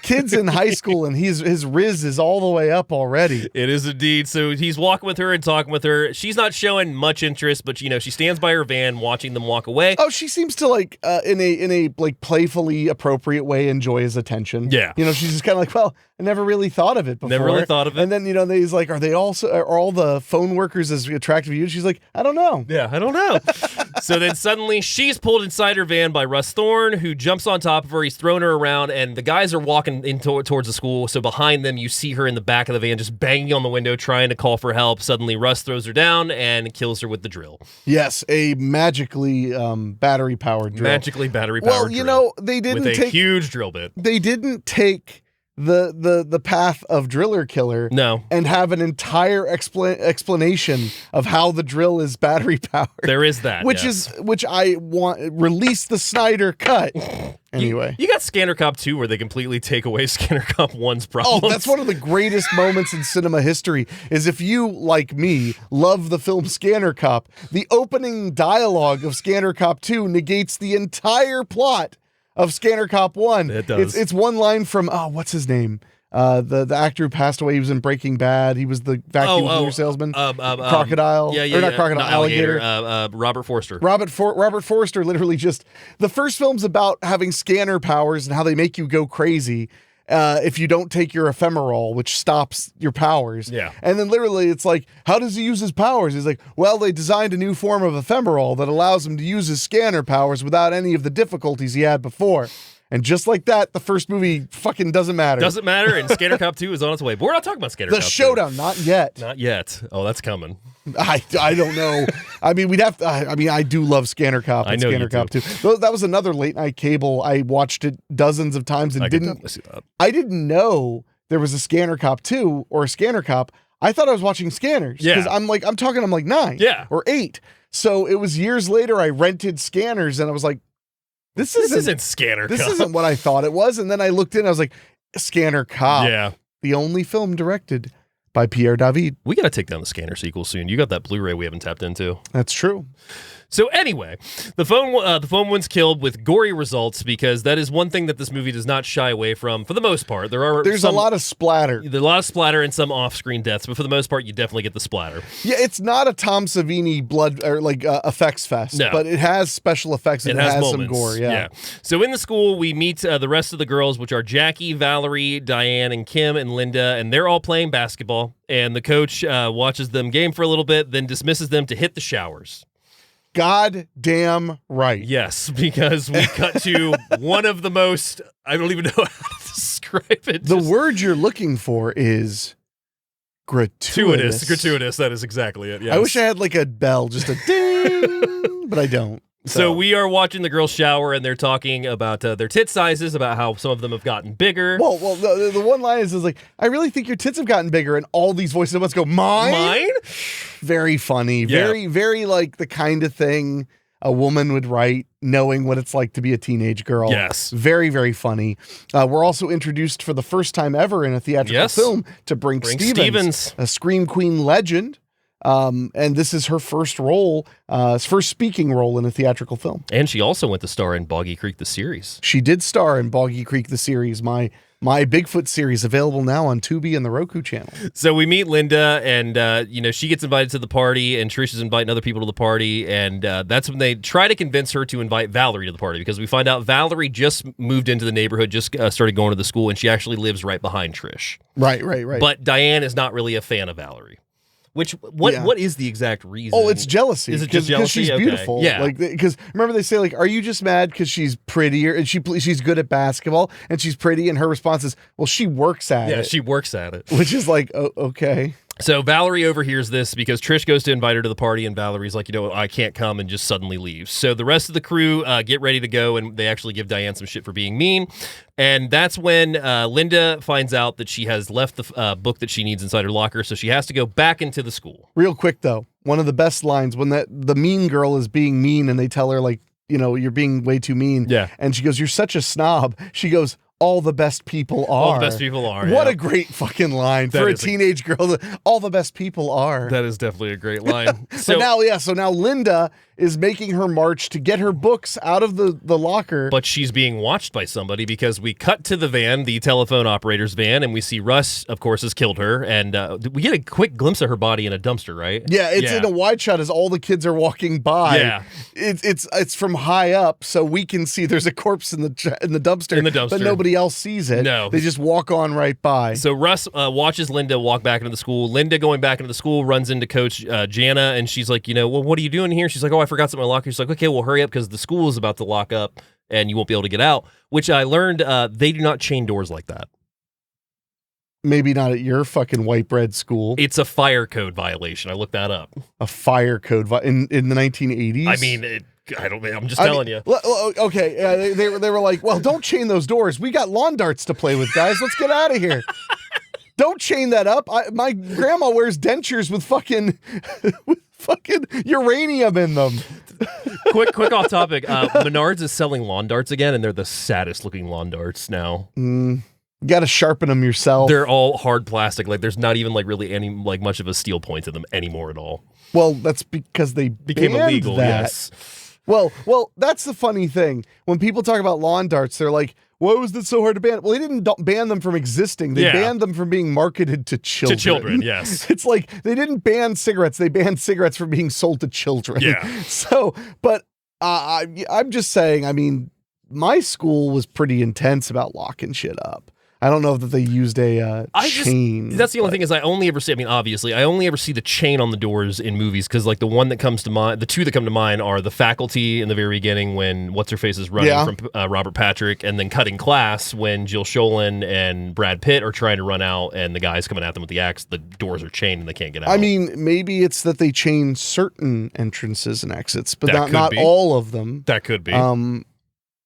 kid's in high school and his riz is all the way up already. It is indeed. So he's walking with her and talking with her. She's not showing much interest, but she stands by her van watching them walk away. Oh, she seems to like in a like playfully appropriate way enjoy his attention. Yeah. She's just kind of like, well, I never really thought of it before. Never really thought of it. And then he's like, are all the phone workers as attractive as you? She's like, I don't know. Yeah, I don't know. So then suddenly she's pulled inside her van by Russ Thorne, who jumps on top of her. He's throwing her around, and the guys are walking towards the school. So behind them, you see her in the back of the van just banging on the window, trying to call for help. Suddenly, Russ throws her down and kills her with the drill. Yes, a magically battery-powered drill. Magically battery-powered drill. Well, they didn't with a take... huge drill bit. They didn't take... the path of driller killer and have an entire explanation of how the drill is battery powered. There is that, which I want release the Snyder cut. Anyway, you got Scanner Cop 2 where they completely take away Scanner Cop 1's problems. Oh, that's one of the greatest moments in cinema history. Is if you, like me, love the film Scanner Cop, the opening dialogue of Scanner Cop 2 negates the entire plot of Scanner Cop 1. It does. It's one line from, what's his name? The actor who passed away, he was in Breaking Bad. He was the vacuum cleaner salesman. Crocodile. Yeah. Or not crocodile, alligator. Robert Forster. Robert Forster literally just... The first film's about having scanner powers and how they make you go crazy if you don't take your ephemeral, which stops your powers. Yeah. And then literally it's like, how does he use his powers? He's like, well, they designed a new form of ephemeral that allows him to use his scanner powers without any of the difficulties he had before. And just like that, the first movie fucking doesn't matter. Doesn't matter, and Scanner Cop 2 is on its way. But we're not talking about Scanner Cop 2. The showdown, not yet. Not yet. Oh, that's coming. I don't know. I mean, we'd have to, I do love Scanner Cop and Scanner Cop 2. That was another late night cable. I watched it dozens of times and I didn't know there was a Scanner Cop 2 or a Scanner Cop. I thought I was watching Scanners. Yeah. Because I'm like 9 or 8. So it was years later I rented Scanners and I was like, This isn't Scanner This Cop. isn't what I thought it was. And then I looked in, I was like, Scanner Cop. Yeah. The only film directed by Pierre David. We got to take down the Scanner sequel soon. You got that Blu-ray we haven't tapped into. That's true. So anyway, the phone one's killed with gory results because that is one thing that this movie does not shy away from. For the most part, there's a lot of splatter. There's a lot of splatter and some off-screen deaths, but for the most part, you definitely get the splatter. Yeah, it's not a Tom Savini blood or effects fest, but it has special effects and it has some gore. Yeah. So in the school, we meet the rest of the girls, which are Jackie, Valerie, Diane, and Kim and Linda, and they're all playing basketball. And the coach watches them game for a little bit, then dismisses them to hit the showers. God damn right. Yes, because we cut to one of the most, I don't even know how to describe it. The word you're looking for is gratuitous. Gratuitous, that is exactly it, yes. I wish I had like a bell, just a ding, but I don't. So we are watching the girls shower, and they're talking about their tit sizes, about how some of them have gotten bigger. Well, the one line is like, I really think your tits have gotten bigger, and all these voices at once go, mine? Mine? Very funny. Very, very like the kind of thing a woman would write, knowing what it's like to be a teenage girl. Yes. Very, very funny. We're also introduced for the first time ever in a theatrical film to Brinke Stevens, a Scream Queen legend. And this is her first role, first speaking role in a theatrical film. And she also went to star in Boggy Creek, the series. She did star in Boggy Creek, the series, my My Bigfoot series available now on Tubi and the Roku channel. So we meet Linda, and she gets invited to the party, and Trish is inviting other people to the party, and that's when they try to convince her to invite Valerie to the party, because we find out Valerie just moved into the neighborhood, just started going to the school, and she actually lives right behind Trish. Right. But Diane is not really a fan of Valerie. What is the exact reason? Oh, it's jealousy. Is it just jealousy? Because she's beautiful. Yeah. Like, because remember they say, like, are you just mad because she's prettier and she's good at basketball and she's pretty? And her response is, well, she works at it. Yeah, she works at it. Which is like, oh, okay. So Valerie overhears this because Trish goes to invite her to the party, and Valerie's like, I can't come, and just suddenly leaves. So the rest of the crew get ready to go, and they actually give Diane some shit for being mean. And that's when Linda finds out that she has left the book that she needs inside her locker, so she has to go back into the school. Real quick, though, one of the best lines when the mean girl is being mean, and they tell her, like, you're being way too mean. Yeah. And she goes, you're such a snob. She goes, all the best people are. All the best people are. What a great fucking line for a teenage girl. All the best people are. That is definitely a great line. So now Linda is making her march to get her books out of the locker. But she's being watched by somebody, because we cut to the van, the telephone operator's van, and we see Russ, of course, has killed her. And we get a quick glimpse of her body in a dumpster, right? Yeah, it's in a wide shot as all the kids are walking by. Yeah. It's from high up, so we can see there's a corpse in the dumpster. But nobody else sees it. No. They just walk on right by. So Russ watches Linda walk back into the school. Linda, going back into the school, runs into Coach Jana, and she's like, well, what are you doing here? She's like, oh, I forgot something in my locker. She's like, okay, well, hurry up, because the school is about to lock up and you won't be able to get out, which I learned they do not chain doors like that. Maybe not at your fucking white bread school. It's a fire code violation. I looked that up. A fire code in the 1980s? I mean, I'm just telling you. Okay, they were like, well, don't chain those doors. We got lawn darts to play with, guys. Let's get out of here. Don't chain that up. My grandma wears dentures with fucking uranium in them. quick off topic. Menards is selling lawn darts again, and they're the saddest looking lawn darts now. You got to sharpen them yourself. They're all hard plastic. Like, there's not even like really any like much of a steel point to them anymore at all. Well, that's because they became illegal. Yes. Well, that's the funny thing. When people talk about lawn darts, they're like, why was it so hard to ban? Well, they didn't ban them from existing. They banned them from being marketed to children. To children, yes. It's like they didn't ban cigarettes. They banned cigarettes from being sold to children. Yeah. So, but I'm just saying, I mean, my school was pretty intense about locking shit up. I don't know that they used a chain. That's the only thing is I only ever see the chain on the doors in movies, because like the one that comes to mind, the two that come to mind are The Faculty in the very beginning when What's-Her-Face is running from Robert Patrick, and then Cutting Class when Jill Schoelen and Brad Pitt are trying to run out and the guy's coming at them with the axe. The doors are chained and they can't get out. I mean, maybe it's that they chain certain entrances and exits, but not all of them. That could be.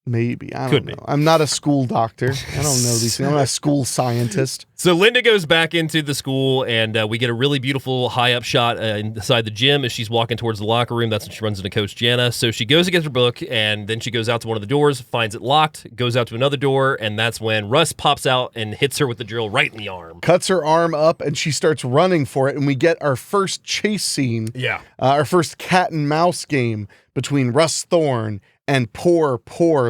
Maybe. I don't know. I'm not a school doctor. I don't know these things. I'm not a school scientist. So Linda goes back into the school, and we get a really beautiful high-up shot inside the gym as she's walking towards the locker room. That's when she runs into Coach Jana. So she goes to get her book, and then she goes out to one of the doors, finds it locked, goes out to another door, and that's when Russ pops out and hits her with the drill right in the arm. Cuts her arm up, and she starts running for it, and we get our first chase scene. Yeah. Our first cat and mouse game between Russ Thorne and poor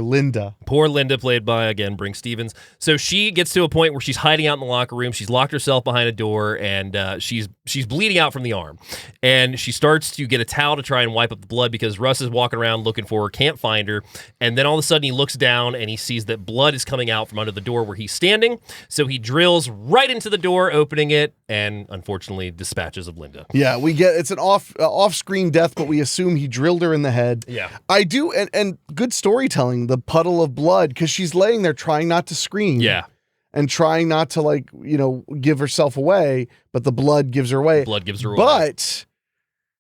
Linda. Poor Linda, played by, again, Brinke Stevens. So she gets to a point where she's hiding out in the locker room. She's locked herself behind a door, and she's bleeding out from the arm. And she starts to get a towel to try and wipe up the blood because Russ is walking around looking for her, can't find her. And then all of a sudden he looks down and he sees that blood is coming out from under the door where he's standing. So he drills right into the door, opening it, and unfortunately dispatches of Linda. Yeah, it's an off-screen death, but we assume he drilled her in the head. Yeah. I do, and good storytelling, the puddle of blood, because she's laying there trying not to scream. Yeah. And trying not to, give herself away, but the blood gives her away. Blood gives her away. But,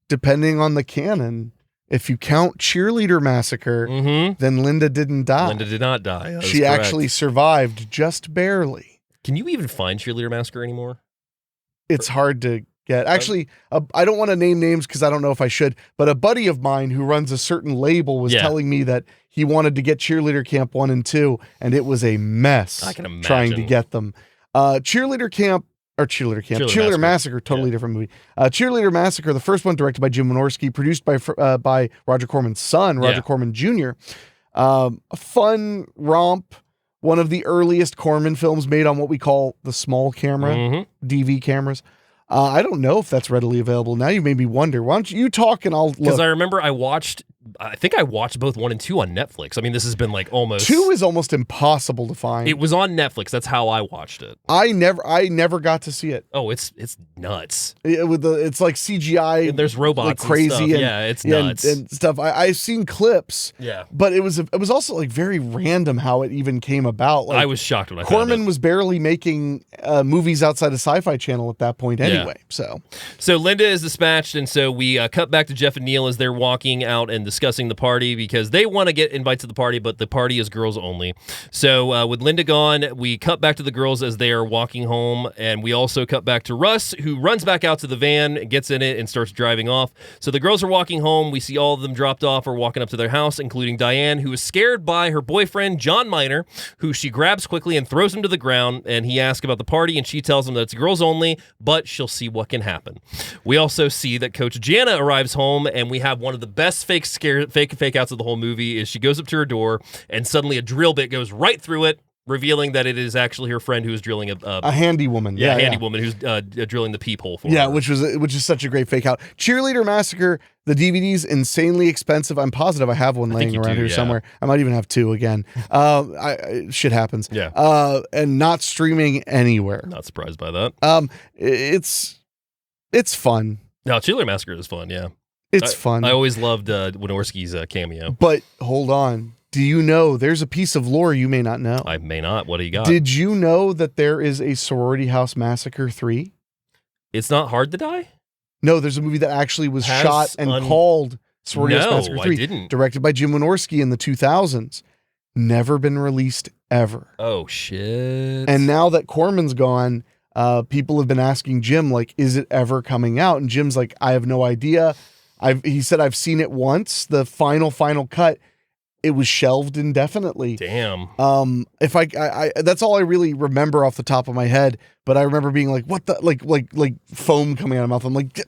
depending on the canon, if you count Cheerleader Massacre, then Linda didn't die. Linda did not die. She actually survived just barely. Can you even find Cheerleader Massacre anymore? It's hard to get. Actually, I don't want to name names because I don't know if I should, but a buddy of mine who runs a certain label was telling me that he wanted to get Cheerleader Camp 1 and 2, and it was a mess. I can imagine. Trying to get them. Cheerleader Massacre, totally different movie. Cheerleader Massacre, the first one directed by Jim Wynorski, produced by Roger Corman's son, Roger Corman Jr. A fun romp one of the earliest Corman films made on what we call the small camera, DV cameras. I don't know if that's readily available now. You made me wonder. Why don't you talk and I'll look. Because I remember I think I watched both 1 and 2 on Netflix. I mean, this has been like almost... 2 is almost impossible to find. It was on Netflix. That's how I watched it. I never got to see it. Oh, it's nuts. It's like CGI. And there's robots like crazy. It's nuts. And stuff. I've seen clips. Yeah. But it was also like very random how it even came about. Like, I was shocked when I found Corman it. was barely making movies outside of Sci-Fi Channel at that point anyway. Yeah. So Linda is dispatched, and so we cut back to Jeff and Neil as they're walking out and discussing the party because they want to get invited to the party, but the party is girls only. So with Linda gone, we cut back to the girls as they are walking home, and we also cut back to Russ, who runs back out to the van, gets in it, and starts driving off. So the girls are walking home. We see all of them dropped off or walking up to their house, including Diane, who is scared by her boyfriend, John Miner, who she grabs quickly and throws him to the ground, and he asks about the party, and she tells him that it's girls only, but she'll see what can happen. We also see that Coach Jana arrives home, and we have one of the best fake outs of the whole movie is she goes up to her door, and suddenly a drill bit goes right through it, revealing that it is actually her friend who is drilling a handy woman. Yeah, handy woman who's drilling the peephole for her. Yeah, which is such a great fake out. Cheerleader Massacre, the DVD's insanely expensive. I'm positive I have one laying around here somewhere. I might even have 2 again. Shit happens. Yeah. And not streaming anywhere. Not surprised by that. It's fun. No, Cheerleader Massacre is fun, yeah. It's fun. I always loved Wynorski's cameo. But hold on. Do you know there's a piece of lore you may not know? I may not. What do you got? Did you know that there is a Sorority House Massacre 3? It's Not Hard to Die? No, there's a movie that actually was shot and called Sorority House Massacre 3. I didn't. Directed by Jim Wynorski in the 2000s. Never been released ever. Oh, shit. And now that Corman's gone, people have been asking Jim, like, is it ever coming out? And Jim's like, I have no idea. He said, I've seen it once. The final cut, it was shelved indefinitely. Damn. If I that's all I really remember off the top of my head. But I remember being like, what the, like foam coming out of my mouth. I'm like,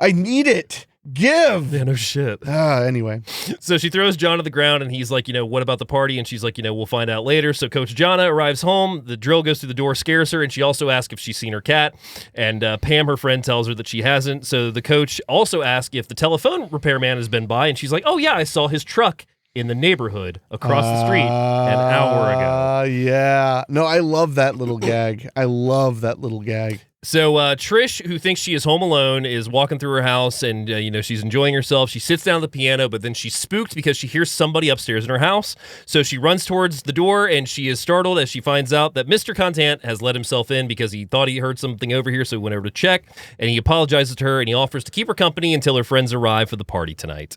I need it. Give. Yeah, no shit. Anyway. So she throws John to the ground, and he's like, what about the party? And she's like, we'll find out later. So Coach Jana arrives home. The drill goes through the door, scares her, and she also asks if she's seen her cat. And Pam, her friend, tells her that she hasn't. So the coach also asks if the telephone repairman has been by, and she's like, oh yeah, I saw his truck in the neighborhood across the street an hour ago. Yeah. No, I love that little gag. I love that little gag. So Trish, who thinks she is home alone, is walking through her house, and she's enjoying herself. She sits down at the piano, but then she's spooked because she hears somebody upstairs in her house. So she runs towards the door, and she is startled as she finds out that Mr. Contant has let himself in because he thought he heard something over here, so he went over to check, and he apologizes to her, and he offers to keep her company until her friends arrive for the party tonight.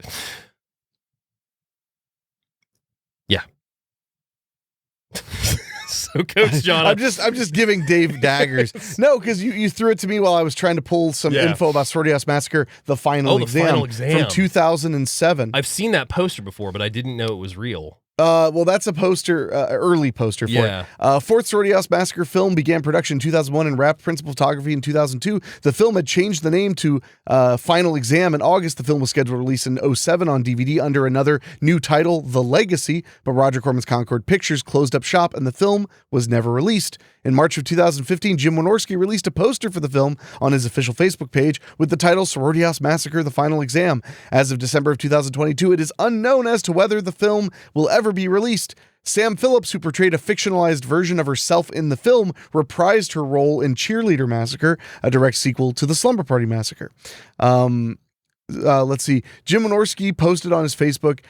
Yeah. So Coach John, I'm just giving Dave daggers. No, because you threw it to me while I was trying to pull some info about Sorority House Massacre, the final exam from 2007. I've seen that poster before, but I didn't know it was real. Well, that's a poster, early poster for it. Fourth Sorority House Massacre film began production in 2001 and wrapped principal photography in 2002. The film had changed the name to Final Exam in August. The film was scheduled to release in 2007 on DVD under another new title, The Legacy, but Roger Corman's Concord Pictures closed up shop and the film was never released. In March of 2015, Jim Wynorski released a poster for the film on his official Facebook page with the title Sorority House Massacre, The Final Exam. As of December of 2022, it is unknown as to whether the film will ever be released. Sam Phillips, who portrayed a fictionalized version of herself in the film, reprised her role in Cheerleader Massacre, a direct sequel to the Slumber Party Massacre. Let's see. Jim Wynorski posted on his Facebook,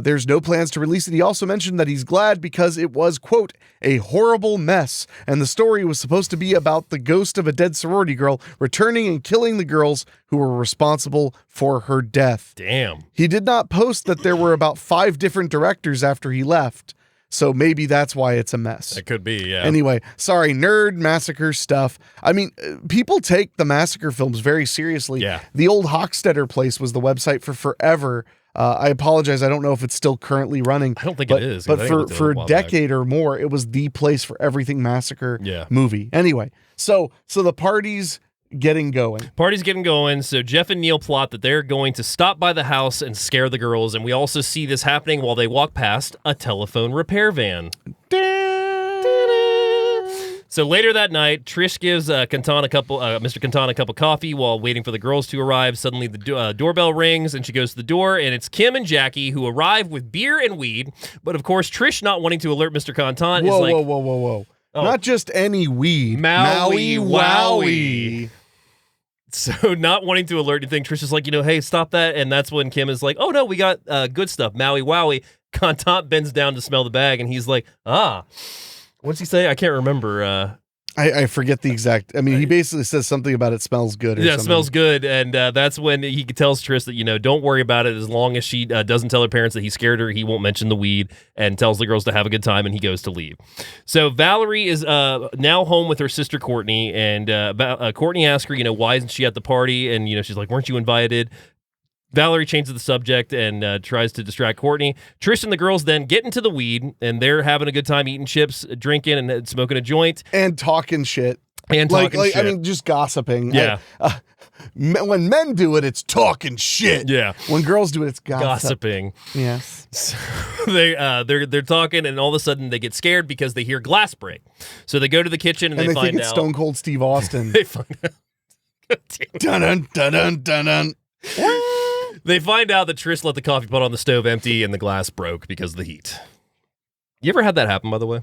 there's no plans to release it. He also mentioned that he's glad because it was, quote, a horrible mess. And the story was supposed to be about the ghost of a dead sorority girl returning and killing the girls who were responsible for her death. Damn. He did not post that there were about 5 different directors after he left. So maybe that's why it's a mess. It could be, yeah. Anyway, sorry, nerd massacre stuff. I mean, people take the massacre films very seriously. Yeah. The old Hochstetter place was the website for forever. I apologize. I don't know if it's still currently running. I don't think it is. But for a decade or more, it was the place for everything massacre movie. Anyway, so the party's getting going. Party's getting going. So Jeff and Neil plot that they're going to stop by the house and scare the girls. And we also see this happening while they walk past a telephone repair van. So later that night, Trish gives Mr. Canton a cup of coffee while waiting for the girls to arrive. Suddenly, the doorbell rings, and she goes to the door, and it's Kim and Jackie who arrive with beer and weed. But of course, Trish, not wanting to alert Mr. Canton, is like, whoa. Oh. Not just any weed. Maui Wowie. So not wanting to alert anything, Trish is like, hey, stop that. And that's when Kim is like, oh, no, we got good stuff. Maui Wowie. Canton bends down to smell the bag, and he's like, what's he say? I can't remember. I forget the exact. I mean, he basically says something about it smells good. Or something. It smells good, and that's when he tells Trish that don't worry about it as long as she doesn't tell her parents that he scared her. He won't mention the weed, and tells the girls to have a good time, and he goes to leave. So Valerie is now home with her sister Courtney, and Courtney asks her, why isn't she at the party? And she's like, weren't you invited? Valerie changes the subject and tries to distract Courtney. Trish and the girls then get into the weed, and they're having a good time eating chips, drinking, and smoking a joint. And talking shit. And talking shit. I mean, just gossiping. Yeah. When men do it, it's talking shit. Yeah. When girls do it, it's gossiping. Yes. So they're talking, and all of a sudden they get scared because they hear glass break. So they go to the kitchen, and they find think it's out. Stone Cold Steve Austin. They find out. Dun dun dun dun dun. They find out that Trish let the coffee pot on the stove empty and the glass broke because of the heat. You ever had that happen, by the way?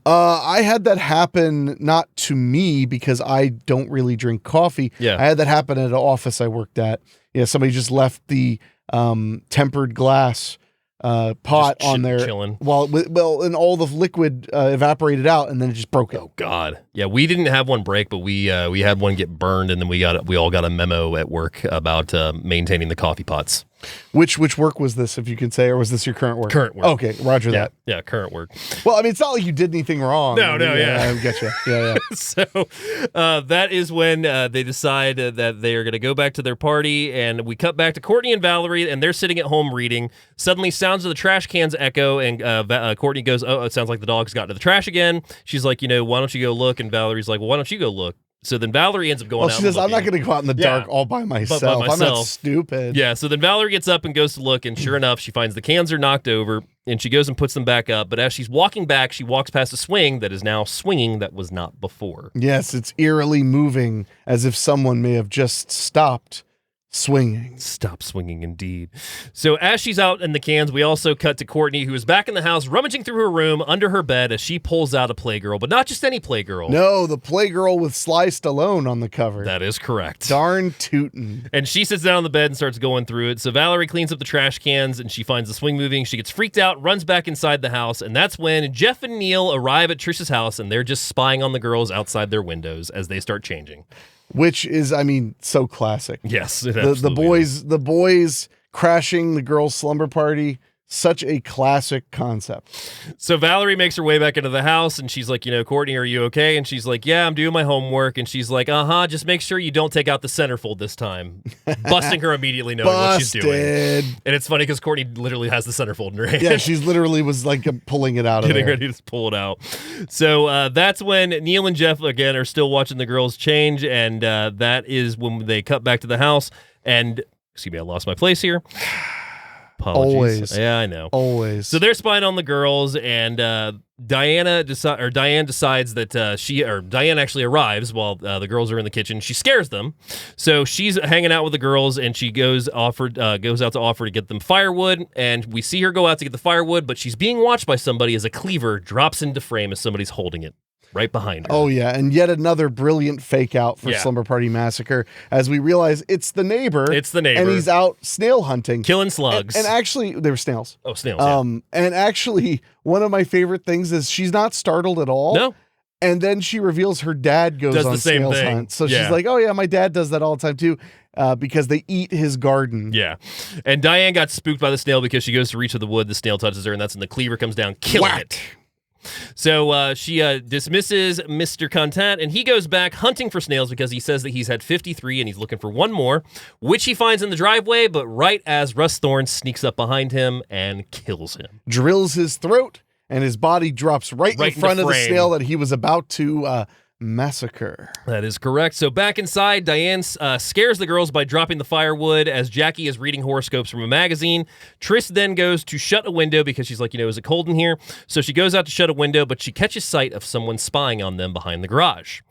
I had that happen not to me because I don't really drink coffee. Yeah. I had that happen at an office I worked at. Yeah, somebody just left the tempered glass pot on there chilling. And all the liquid evaporated out, and then it just broke it. Oh God. Yeah, we didn't have one break, but we had one get burned, and then we all got a memo at work about maintaining the coffee pots. Which work was this, if you can say, or was this your current work? Current work. Okay, roger that. Yeah, current work. Well, I mean, it's not like you did anything wrong. No, yeah. I get you. Yeah. So that is when they decide that they are going to go back to their party, and we cut back to Courtney and Valerie, and they're sitting at home reading. Suddenly, sounds of the trash cans echo, and Courtney goes, "Oh, it sounds like the dog's gotten to the trash again." She's like, "Why don't you go look?" And Valerie's like, "Well, why don't you go look?" So then Valerie ends up going out. She says, I'm not going to go out in the dark all by myself. I'm not stupid. Yeah, so then Valerie gets up and goes to look, and sure enough, she finds the cans are knocked over, and she goes and puts them back up. But as she's walking back, she walks past a swing that is now swinging that was not before. Yes, it's eerily moving as if someone may have just stopped swinging. Stop swinging, indeed. So as she's out in the cans, we also cut to Courtney, who is back in the house, rummaging through her room under her bed as she pulls out a Playgirl, but not just any Playgirl. No, the Playgirl with Sly Stallone on the cover. That is correct. Darn tootin'. And she sits down on the bed and starts going through it. So Valerie cleans up the trash cans, and she finds the swing moving. She gets freaked out, runs back inside the house, and that's when Jeff and Neil arrive at Trish's house, and they're just spying on the girls outside their windows as they start changing. Which is, I mean, so classic. Yes, the boys crashing the girls' slumber party. Such a classic concept. So Valerie makes her way back into the house, and she's like, Courtney, are you okay? And she's like, yeah, I'm doing my homework. And she's like, just make sure you don't take out the centerfold this time. Busting her immediately knowing what she's doing. And it's funny because Courtney literally has the centerfold in her hand. Yeah, she's literally was like pulling it out of there. Getting ready to pull it out. So that's when Neil and Jeff, again, are still watching the girls change, and that is when they cut back to the house. And, excuse me, I lost my place here. Apologies. Always. Yeah, I know. Always. So they're spying on the girls, and Diane decides that Diane actually arrives while the girls are in the kitchen. She scares them. So she's hanging out with the girls, and she goes out to offer to get them firewood, and we see her go out to get the firewood, but she's being watched by somebody as a cleaver drops into frame as somebody's holding it right behind her. Oh, yeah. And yet another brilliant fake out for Slumber Party Massacre as we realize it's the neighbor. It's the neighbor. And he's out snail hunting. Killing slugs. And actually, they were snails. Oh, snails, yeah. And actually, one of my favorite things is she's not startled at all. No. And then she reveals her dad does on the same snails hunt. So she's like, oh, yeah, my dad does that all the time, too. Because they eat his garden. Yeah. And Diane got spooked by the snail because she goes to reach for the wood. The snail touches her, and that's when the cleaver comes down, killing it. So she dismisses Mr. Contant, and he goes back hunting for snails because he says that he's had 53 and he's looking for one more, which he finds in the driveway, but right as Russ Thorne sneaks up behind him and kills him. Drills his throat, and his body drops right in front of the snail that he was about to Massacre. That is correct. So back inside, Diane scares the girls by dropping the firewood as Jackie is reading horoscopes from a magazine. Trish then goes to shut a window because she's like, is it cold in here? So she goes out to shut a window, but she catches sight of someone spying on them behind the garage.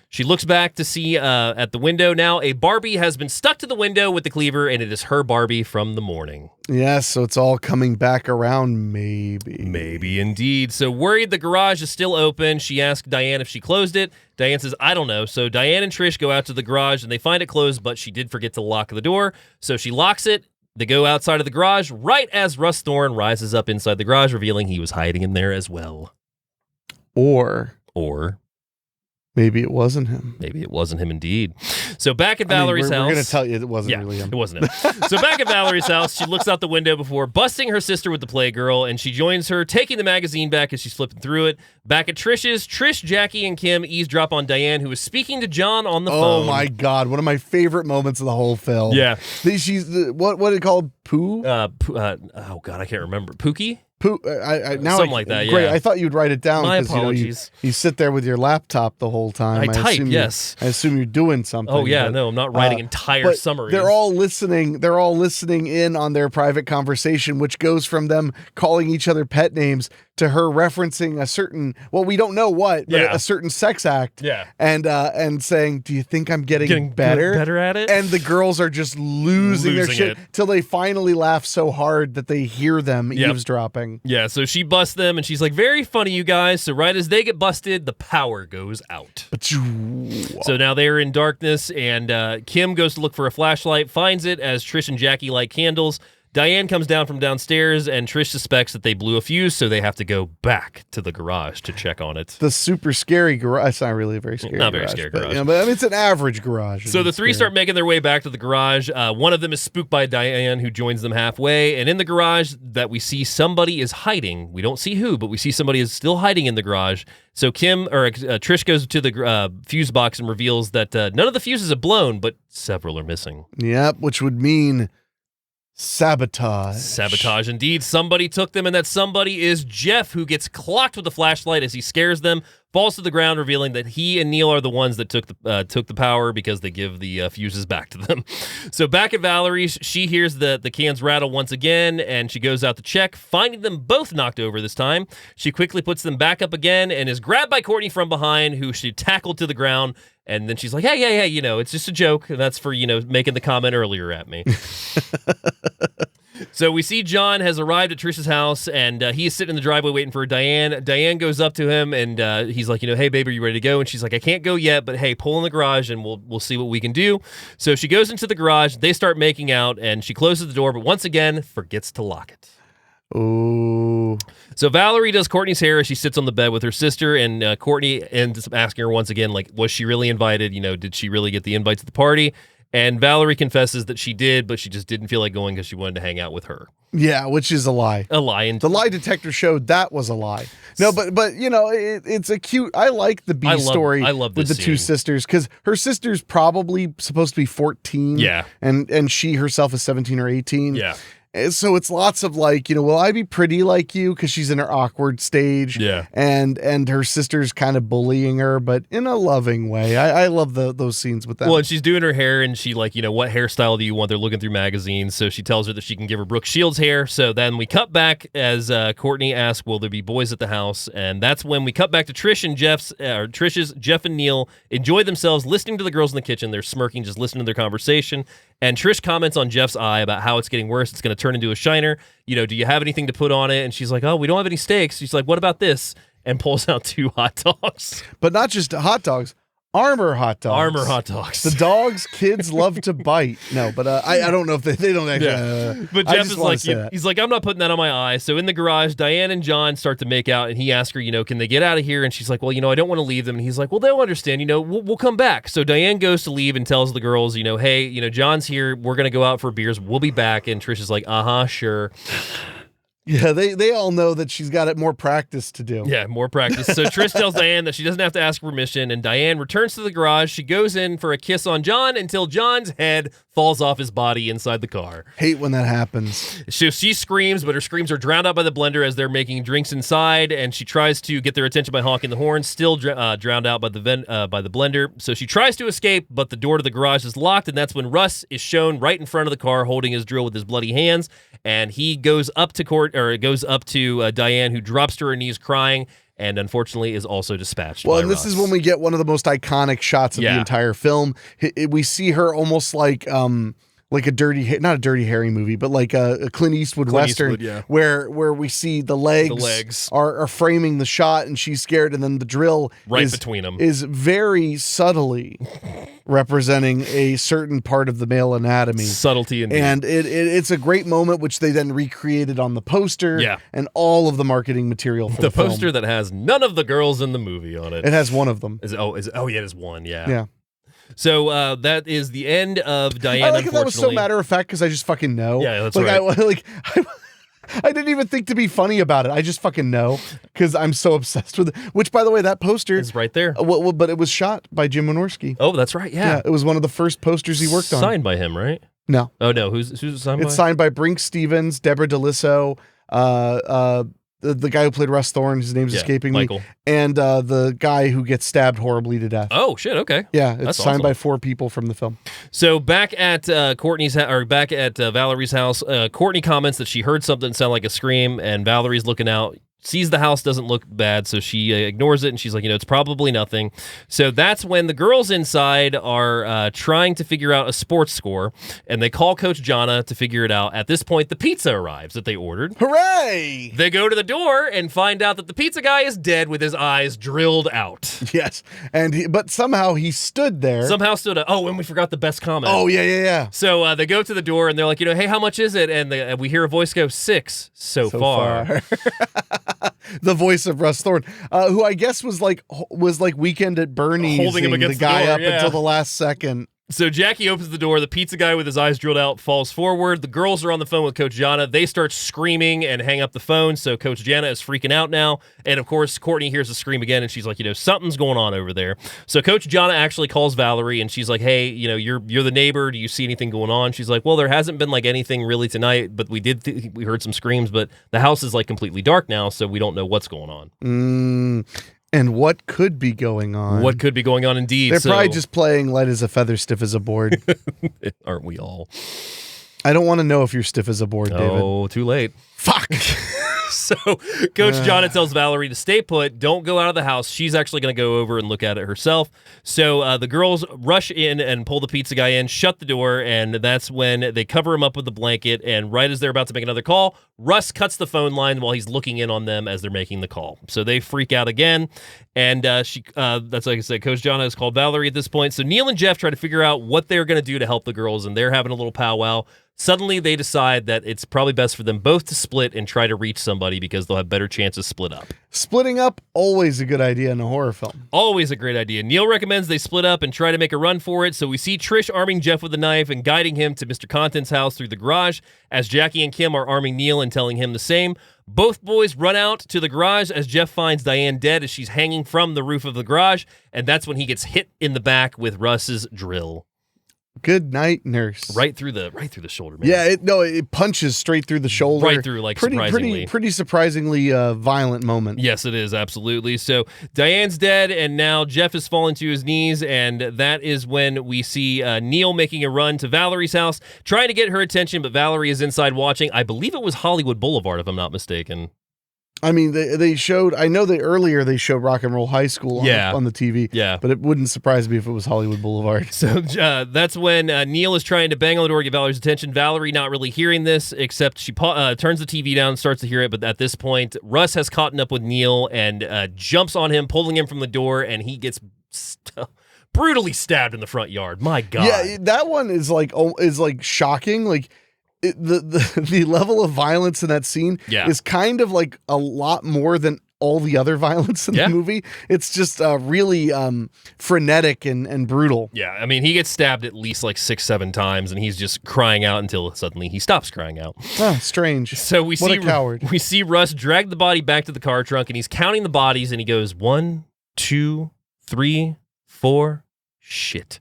She looks back to see at the window now a Barbie has been stuck to the window with the cleaver, and it is her Barbie from the morning. Yes, so it's all coming back around, maybe. Maybe indeed. So worried the garage is still open, she asks Diane if she closed it. Diane says, I don't know. So Diane and Trish go out to the garage, and they find it closed, but she did forget to lock the door. So she locks it. They go outside of the garage right as Russ Thorne rises up inside the garage, revealing he was hiding in there as well. Or maybe it wasn't him. Maybe it wasn't him indeed. So back at Valerie's house. We're going to tell you it wasn't really him. It wasn't him. So back at Valerie's house, she looks out the window before busting her sister with the Playgirl, and she joins her, taking the magazine back as she's flipping through it. Back at Trish's, Trish, Jackie, and Kim eavesdrop on Diane, who is speaking to John on the phone. Oh my God. One of my favorite moments of the whole film. Yeah. She's, what is it called? Pooh? Oh God, I can't remember. Pookie? Something like that, great. yeah. I thought you'd write it down. My apologies. You sit there with your laptop the whole time. I type, yes. I assume you're doing something. Oh, yeah, no, I'm not writing entire summaries. They're all listening in on their private conversation, which goes from them calling each other pet names to her referencing a certain, well, we don't know what, but a certain sex act. Yeah. And saying, do you think I'm getting better? Better at it? And the girls are just losing their shit till they finally laugh so hard that they hear them eavesdropping. Yeah, so she busts them, and she's like, very funny, you guys. So right as they get busted, the power goes out. So now they're in darkness, and Kim goes to look for a flashlight, finds it as Trish and Jackie light candles. Diane comes down from downstairs, and Trish suspects that they blew a fuse, so they have to go back to the garage to check on it. The super scary garage. It's not really a very scary garage. Not very scary garage. But I mean, it's an average garage. So the three start making their way back to the garage. One of them is spooked by Diane, who joins them halfway. And in the garage that we see somebody is hiding. We don't see who, but we see somebody is still hiding in the garage. So Trish goes to the fuse box and reveals that none of the fuses have blown, but several are missing. Yep, which would mean sabotage. Sabotage indeed. Somebody took them, and that somebody is Jeff, who gets clocked with the flashlight as he scares them, falls to the ground, revealing that he and Neil are the ones that took the power because they give the fuses back to them. So back at Valerie's, she hears the cans rattle once again, and she goes out to check, finding them both knocked over this time. She quickly puts them back up again and is grabbed by Courtney from behind, who she tackled to the ground. And then she's like, hey, it's just a joke. And that's for, making the comment earlier at me. So we see John has arrived at Trish's house, and he's sitting in the driveway waiting for Diane. Diane goes up to him, and he's like, hey, babe, are you ready to go? And she's like, I can't go yet, but hey, pull in the garage, and we'll see what we can do. So she goes into the garage. They start making out, and she closes the door, but once again, forgets to lock it. Ooh. So Valerie does Courtney's hair as she sits on the bed with her sister, and Courtney ends up asking her once again, like, was she really invited? Did she really get the invite to the party? And Valerie confesses that she did, but she just didn't feel like going because she wanted to hang out with her. Yeah, which is a lie. A lie. And the lie detector showed that was a lie. No, but it's a cute. I like the B story. I love with this the two sisters, because her sister's probably supposed to be 14. Yeah, and she herself is 17 or 18. Yeah. So it's lots of like, will I be pretty like you? Because she's in her awkward stage. Yeah. And her sister's kind of bullying her, but in a loving way. I love those scenes with that. Well, and she's doing her hair, and she what hairstyle do you want? They're looking through magazines. So she tells her that she can give her Brooke Shields hair. So then we cut back as Courtney asks, will there be boys at the house? And that's when we cut back to Trish and Trish's Jeff and Neil enjoy themselves listening to the girls in the kitchen. They're smirking, just listening to their conversation. And Trish comments on Jeff's eye about how it's getting worse. It's going to turn into a shiner. Do you have anything to put on it? And she's like, oh, we don't have any steaks. She's like, what about this? And pulls out 2 hot dogs. But not just hot dogs. Armor hot dogs. Armor hot dogs. The dogs kids love to bite. No, but I don't know if they don't actually. Yeah. But Jeff is like, he's like, I'm not putting that on my eye. So in the garage, Diane and John start to make out, and he asks her, can they get out of here? And she's like, well, I don't want to leave them. And he's like, well, they'll understand. We'll come back. So Diane goes to leave and tells the girls, hey, John's here. We're gonna go out for beers. We'll be back. And Trish is like, sure. Yeah, they all know that she's got more practice to do. Yeah, more practice. So Trish tells Diane that she doesn't have to ask permission, and Diane returns to the garage. She goes in for a kiss on John until John's head falls off his body inside the car. Hate when that happens. So she screams, but her screams are drowned out by the blender as they're making drinks inside, and she tries to get their attention by honking the horn, still drowned out by the blender. So she tries to escape, but the door to the garage is locked, and that's when Russ is shown right in front of the car holding his drill with his bloody hands, and he goes up to Diane, who drops to her knees crying, and unfortunately is also dispatched. Well, by and this Russ. is when we get one of the most iconic shots of the entire film. We see her almost like a not a Dirty Harry movie, but like a Clint Eastwood Western, where we see the legs are framing the shot, and she's scared, and then the drill between them is very subtly representing a certain part of the male anatomy. Subtlety, indeed. And it's a great moment, which they then recreated on the poster and all of the marketing material for the film. poster that has none of the girls in the movie on it. It has one of them. It is one, Yeah. So that is the end of Diane. I like that was so matter of fact because I just fucking know. Yeah, that's right. I didn't even think to be funny about it. I just fucking know because I'm so obsessed with it. Which, by the way, that poster is right there. But it was shot by Jim Wynorski. Oh, that's right. Yeah, it was one of the first posters he worked on. Signed by him, right? No. Oh no, who's signed by? It's signed by Brinke Stevens, Deborah DeLisso, the guy who played Russ Thorne, his name's escaping Michael. me, and the guy who gets stabbed horribly to death. Oh shit! Okay. Yeah, it's That's signed awesome. by 4 people from the film. So back at Valerie's house, Courtney comments that she heard something sound like a scream, and Valerie's looking out. Sees the house doesn't look bad, so she ignores it, and she's like, it's probably nothing. So that's when the girls inside are trying to figure out a sports score, and they call Coach Jana to figure it out. At this point, the pizza arrives that they ordered. Hooray! They go to the door and find out that the pizza guy is dead with his eyes drilled out. Yes, but somehow he stood there. Oh, and we forgot the best comment. Oh, yeah. So they go to the door, and they're like, hey, how much is it? And we hear a voice go, 6 so far. The voice of Russ Thorne, who I guess was like Weekend at Bernie's, holding him against the guy door, up until the last second. So Jackie opens the door. The pizza guy with his eyes drilled out falls forward. The girls are on the phone with Coach Jana. They start screaming and hang up the phone. So Coach Jana is freaking out now. And of course, Courtney hears the scream again, and she's like, something's going on over there. So Coach Jana actually calls Valerie, and she's like, hey, you're the neighbor. Do you see anything going on? She's like, well, there hasn't been like anything really tonight, but we heard some screams, but the house is like completely dark now, so we don't know what's going on. And what could be going on? What could be going on, indeed. They're probably just playing light as a feather, stiff as a board. Aren't we all? I don't want to know if you're stiff as a board, David. Oh, too late. Fuck. So Coach Jana tells Valerie to stay put, don't go out of the house. She's actually going to go over and look at it herself. So the girls rush in and pull the pizza guy in, shut the door, and that's when they cover him up with the blanket. And right as they're about to make another call, Russ cuts the phone line while he's looking in on them as they're making the call. So they freak out again. And that's like I said, Coach Jana has called Valerie at this point. So Neil and Jeff try to figure out what they're going to do to help the girls, and they're having a little powwow. Suddenly, they decide that it's probably best for them both to split and try to reach somebody because they'll have better chances split up. Splitting up, always a good idea in a horror film. Always a great idea. Neil recommends they split up and try to make a run for it, so we see Trish arming Jeff with a knife and guiding him to Mr. Content's house through the garage, as Jackie and Kim are arming Neil and telling him the same. Both boys run out to the garage as Jeff finds Diane dead as she's hanging from the roof of the garage, and that's when he gets hit in the back with Russ's drill. Good night, nurse. Right through the shoulder, man. Yeah, it punches straight through the shoulder. Right through, like, surprisingly. Pretty surprisingly violent moment. Yes, it is, absolutely. So Diane's dead, and now Jeff has fallen to his knees, and that is when we see Neil making a run to Valerie's house, trying to get her attention, but Valerie is inside watching. I believe it was Hollywood Boulevard, if I'm not mistaken. I mean, they showed, I know earlier they showed Rock and Roll High School on the TV. Yeah. But it wouldn't surprise me if it was Hollywood Boulevard. So that's when Neil is trying to bang on the door to get Valerie's attention. Valerie not really hearing this, except she turns the TV down, starts to hear it. But at this point, Russ has caught up with Neil and jumps on him, pulling him from the door, and he gets brutally stabbed in the front yard. My God. Yeah, that one is like shocking. Like, the level of violence in that scene is kind of like a lot more than all the other violence in the movie. It's just really frenetic and brutal. Yeah, I mean, he gets stabbed at least like 6-7 times, and he's just crying out until suddenly he stops crying out. Oh, strange. So we What see a coward. We see Russ drag the body back to the car trunk, and he's counting the bodies, and he goes 1, 2, 3, 4, shit.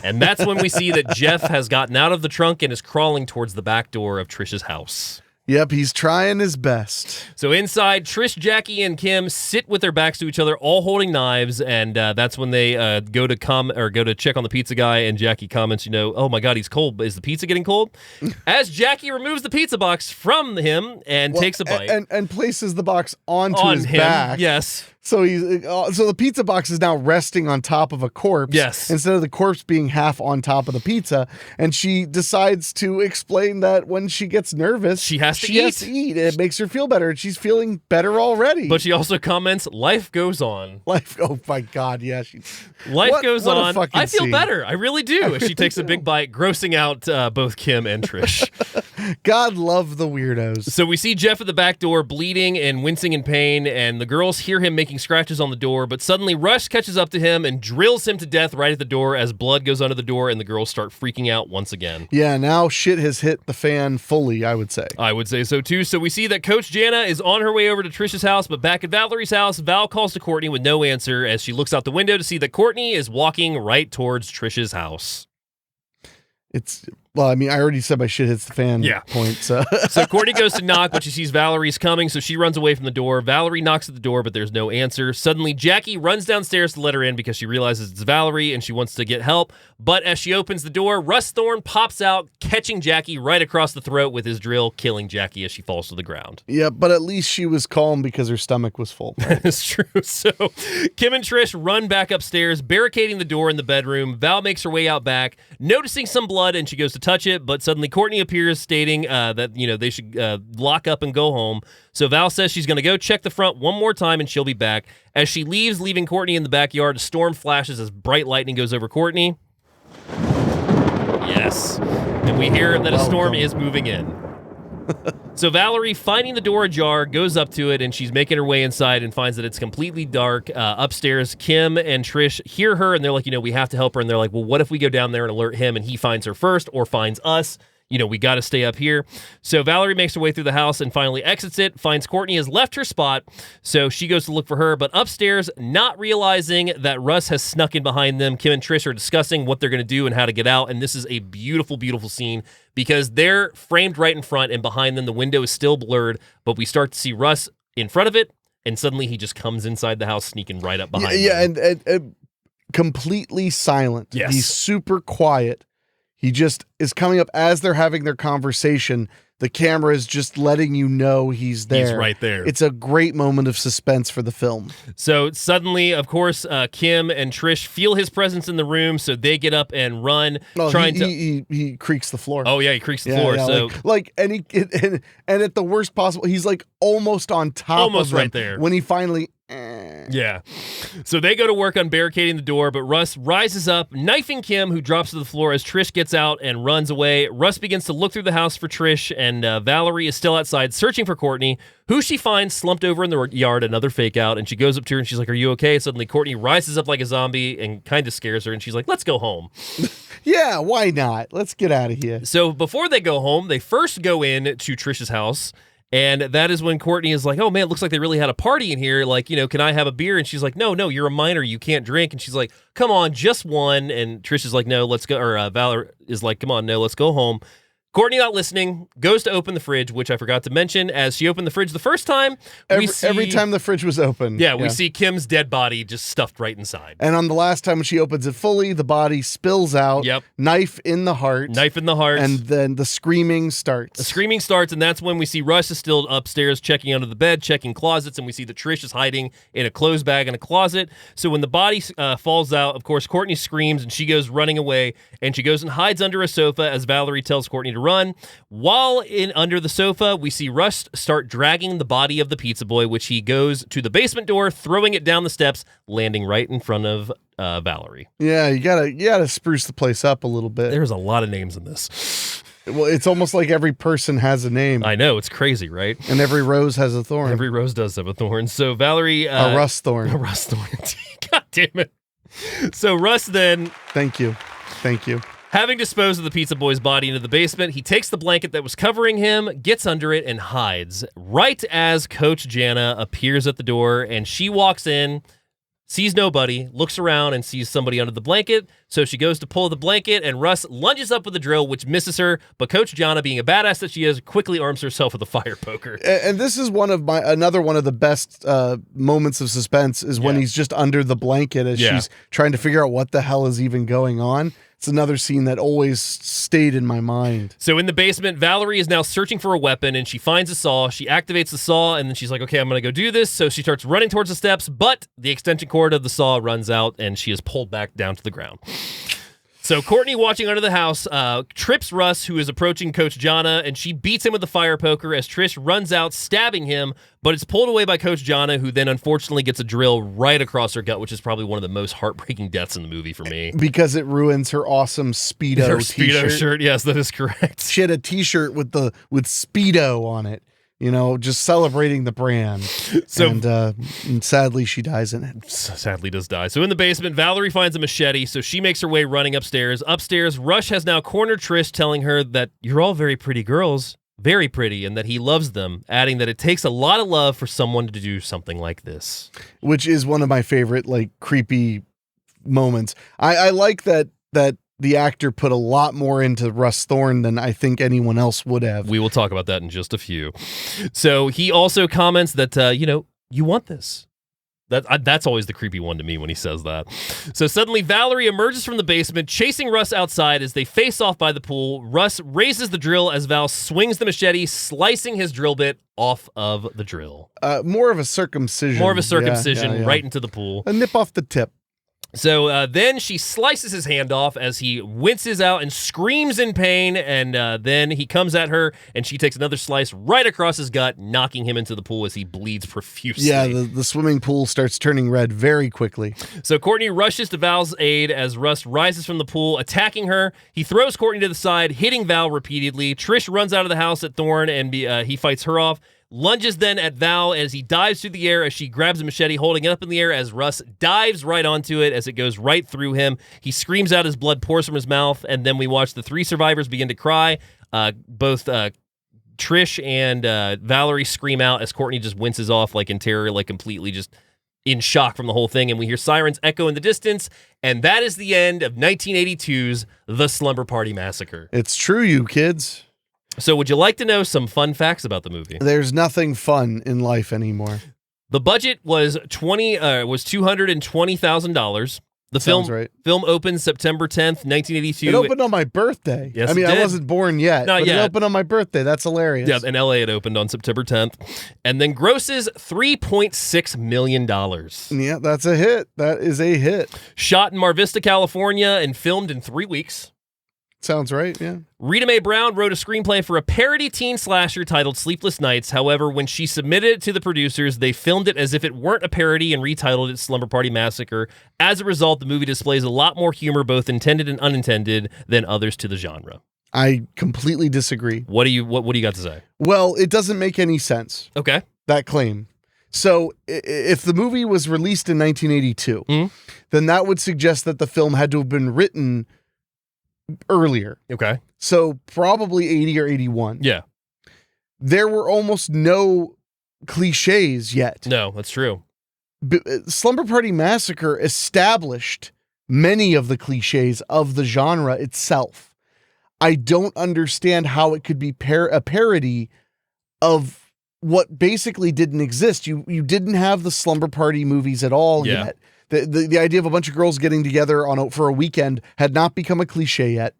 And that's when we see that Jeff has gotten out of the trunk and is crawling towards the back door of Trish's house. Yep, he's trying his best. So inside, Trish, Jackie, and Kim sit with their backs to each other, all holding knives, and that's when they go to check on the pizza guy, and Jackie comments, oh my God, he's cold. Is the pizza getting cold? As Jackie removes the pizza box from him and takes a bite. And places the box onto his back. Yes. So the pizza box is now resting on top of a corpse. Yes. Instead of the corpse being half on top of the pizza. And she decides to explain that when she gets nervous, she has to eat. It makes her feel better. And she's feeling better already. But she also comments, life goes on. Oh my God, yeah. Life goes on. I feel scene. better. I really do. As she takes a big bite, grossing out both Kim and Trish. God love the weirdos. So we see Jeff at the back door bleeding and wincing in pain, and the girls hear him making scratches on the door, but suddenly Rush catches up to him and drills him to death right at the door as blood goes under the door, and the girls start freaking out once again. Yeah, now shit has hit the fan fully, I would say. I would say so too. So we see that Coach Jana is on her way over to Trish's house, but back at Valerie's house, Val calls to Courtney with no answer as she looks out the window to see that Courtney is walking right towards Trish's house. Well, I mean, I already said my shit hits the fan point. So Courtney goes to knock, but she sees Valerie's coming, so she runs away from the door. Valerie knocks at the door, but there's no answer. Suddenly, Jackie runs downstairs to let her in because she realizes it's Valerie and she wants to get help. But as she opens the door, Russ Thorne pops out, catching Jackie right across the throat with his drill, killing Jackie as she falls to the ground. Yeah, but at least she was calm because her stomach was full. Right? That's true. So Kim and Trish run back upstairs, barricading the door in the bedroom. Val makes her way out back, noticing some blood, and she goes to touch it, but suddenly Courtney appears stating that they should lock up and go home. So Val says she's going to go check the front one more time and she'll be back. As she leaves, leaving Courtney in the backyard, a storm flashes as bright lightning goes over Courtney. Yes. And we hear that a storm is moving in. So Valerie, finding the door ajar, goes up to it, and she's making her way inside and finds that it's completely dark. Upstairs, Kim and Trish hear her, and they're like, we have to help her. And they're like, well, what if we go down there and alert him, and he finds her first or finds us? We got to stay up here. So Valerie makes her way through the house and finally exits it, finds Courtney has left her spot, so she goes to look for her. But upstairs, not realizing that Russ has snuck in behind them, Kim and Trish are discussing what they're going to do and how to get out. And this is a beautiful, beautiful scene because they're framed right in front, and behind them, the window is still blurred, but we start to see Russ in front of it, and suddenly he just comes inside the house, sneaking right up behind them. Yeah, and completely silent. Yes. He's super quiet. He just is coming up as they're having their conversation. The camera is just letting you know he's there. He's right there. It's a great moment of suspense for the film. So suddenly, of course, Kim and Trish feel his presence in the room, so they get up and run, he creaks the floor. Oh yeah, he creaks the floor. Yeah, so and at the worst possible, he's like almost on top almost of them right there when he finally. Yeah. So they go to work on barricading the door, but Russ rises up, knifing Kim, who drops to the floor as Trish gets out and runs away. Russ begins to look through the house for Trish, and Valerie is still outside searching for Courtney, who she finds slumped over in the yard, another fake out, and she goes up to her and she's like, are you okay? Suddenly Courtney rises up like a zombie and kind of scares her, and she's like, let's go home. Yeah, why not? Let's get out of here. So before they go home, they first go in to Trish's house. And that is when Courtney is like, oh, man, it looks like they really had a party in here. Like, can I have a beer? And she's like, no, you're a minor. You can't drink. And she's like, come on, just one. And Trish is like, no, let's go. Or Valor is like, come on, no, let's go home. Courtney, not listening, goes to open the fridge, which I forgot to mention. As she opened the fridge the first time, every time the fridge was open. Yeah, we see Kim's dead body just stuffed right inside. And on the last time when she opens it fully, the body spills out. Yep. Knife in the heart. And then the screaming starts. The screaming starts, and that's when we see Russ is still upstairs checking under the bed, checking closets, and we see that Trish is hiding in a clothes bag in a closet. So when the body falls out, of course, Courtney screams, and she goes running away, and she goes and hides under a sofa as Valerie tells Courtney to run. While under the sofa, we see Russ start dragging the body of the pizza boy, which he goes to the basement door, throwing it down the steps, landing right in front of Valerie. Yeah, you gotta spruce the place up a little bit. There's a lot of names in this. Well, it's almost like every person has a name. I know, it's crazy, right? And every rose has a thorn. Every rose does have a thorn. So Valerie... a rust thorn. A rust thorn. God damn it. So Russ then... Thank you. Having disposed of the pizza boy's body into the basement, he takes the blanket that was covering him, gets under it, and hides. Right as Coach Jana appears at the door, and she walks in, sees nobody, looks around, and sees somebody under the blanket. So she goes to pull the blanket, and Russ lunges up with a drill, which misses her. But Coach Jana, being a badass that she is, quickly arms herself with a fire poker. And this is another one of the best moments of suspense is when he's just under the blanket as she's trying to figure out what the hell is even going on. It's another scene that always stayed in my mind. So in the basement, Valerie is now searching for a weapon, and she finds a saw. She activates the saw, and then she's like, okay, I'm going to go do this. So she starts running towards the steps, but the extension cord of the saw runs out, and she is pulled back down to the ground. So Courtney, watching under the house, trips Russ, who is approaching Coach Jana, and she beats him with the fire poker as Trish runs out, stabbing him, but it's pulled away by Coach Jana, who then unfortunately gets a drill right across her gut, which is Speedo one of the most heartbreaking deaths in the movie for me. Because it ruins her awesome Speedo Her t-shirt. Speedo shirt, yes, that is correct. She had a t-shirt with Speedo on it. You know, just celebrating the brand. So, and sadly, she dies in it. Sadly does die. So in the basement, Valerie finds a machete, so she makes her way running upstairs. Upstairs, Rush has now cornered Trish, telling her that you're all very pretty girls, very pretty, and that he loves them, adding that it takes a lot of love for someone to do something like this. Which is one of my favorite, like, creepy moments. I like that the actor put a lot more into Russ Thorne than I think anyone else would have. We will talk about that in just a few. So he also comments that, you want this. That's always the creepy one to me when he says that. So suddenly Valerie emerges from the basement, chasing Russ outside as they face off by the pool. Russ raises the drill as Val swings the machete, slicing his drill bit off of the drill. More of a circumcision. Right into the pool. A nip off the tip. So then she slices his hand off as he winces out and screams in pain, and then he comes at her, and she takes another slice right across his gut, knocking him into the pool as he bleeds profusely. Yeah, the swimming pool starts turning red very quickly. So Courtney rushes to Val's aid as Russ rises from the pool, attacking her. He throws Courtney to the side, hitting Val repeatedly. Trish runs out of the house at Thorne, and he fights her off. Lunges then at Val as he dives through the air as she grabs a machete, holding it up in the air as Russ dives right onto it as it goes right through him. He screams out as blood pours from his mouth, and then we watch the three survivors begin to cry. Both Trish and Valerie scream out as Courtney just winces off like in terror, like completely just in shock from the whole thing, and we hear sirens echo in the distance, and that is the end of 1982's The Slumber Party Massacre. It's true, you kids. So would you like to know some fun facts about the movie? There's nothing fun in life anymore. The budget was $220,000. The film opened September 10th, 1982. It opened on my birthday. Yes, I wasn't born yet. Not yet. It opened on my birthday. That's hilarious. Yeah, in LA it opened on September 10th. And then grosses $3.6 million. Yeah, that's a hit. That is a hit. Shot in Mar Vista, California, and filmed in 3 weeks. Sounds right, yeah. Rita Mae Brown wrote a screenplay for a parody teen slasher titled Sleepless Nights. However, when she submitted it to the producers, they filmed it as if it weren't a parody and retitled it Slumber Party Massacre. As a result, the movie displays a lot more humor, both intended and unintended, than others to the genre. I completely disagree. What do you got to say? Well, it doesn't make any sense. Okay. That claim. So if the movie was released in 1982, then that would suggest that the film had to have been written earlier. Okay. So probably 80 or 81. Yeah. There were almost no cliches yet. No, that's true. Slumber Party Massacre established many of the cliches of the genre itself. I don't understand how it could be a parody of what basically didn't exist. You didn't have the Slumber Party movies at all yet. The idea of a bunch of girls getting together for a weekend had not become a cliche yet.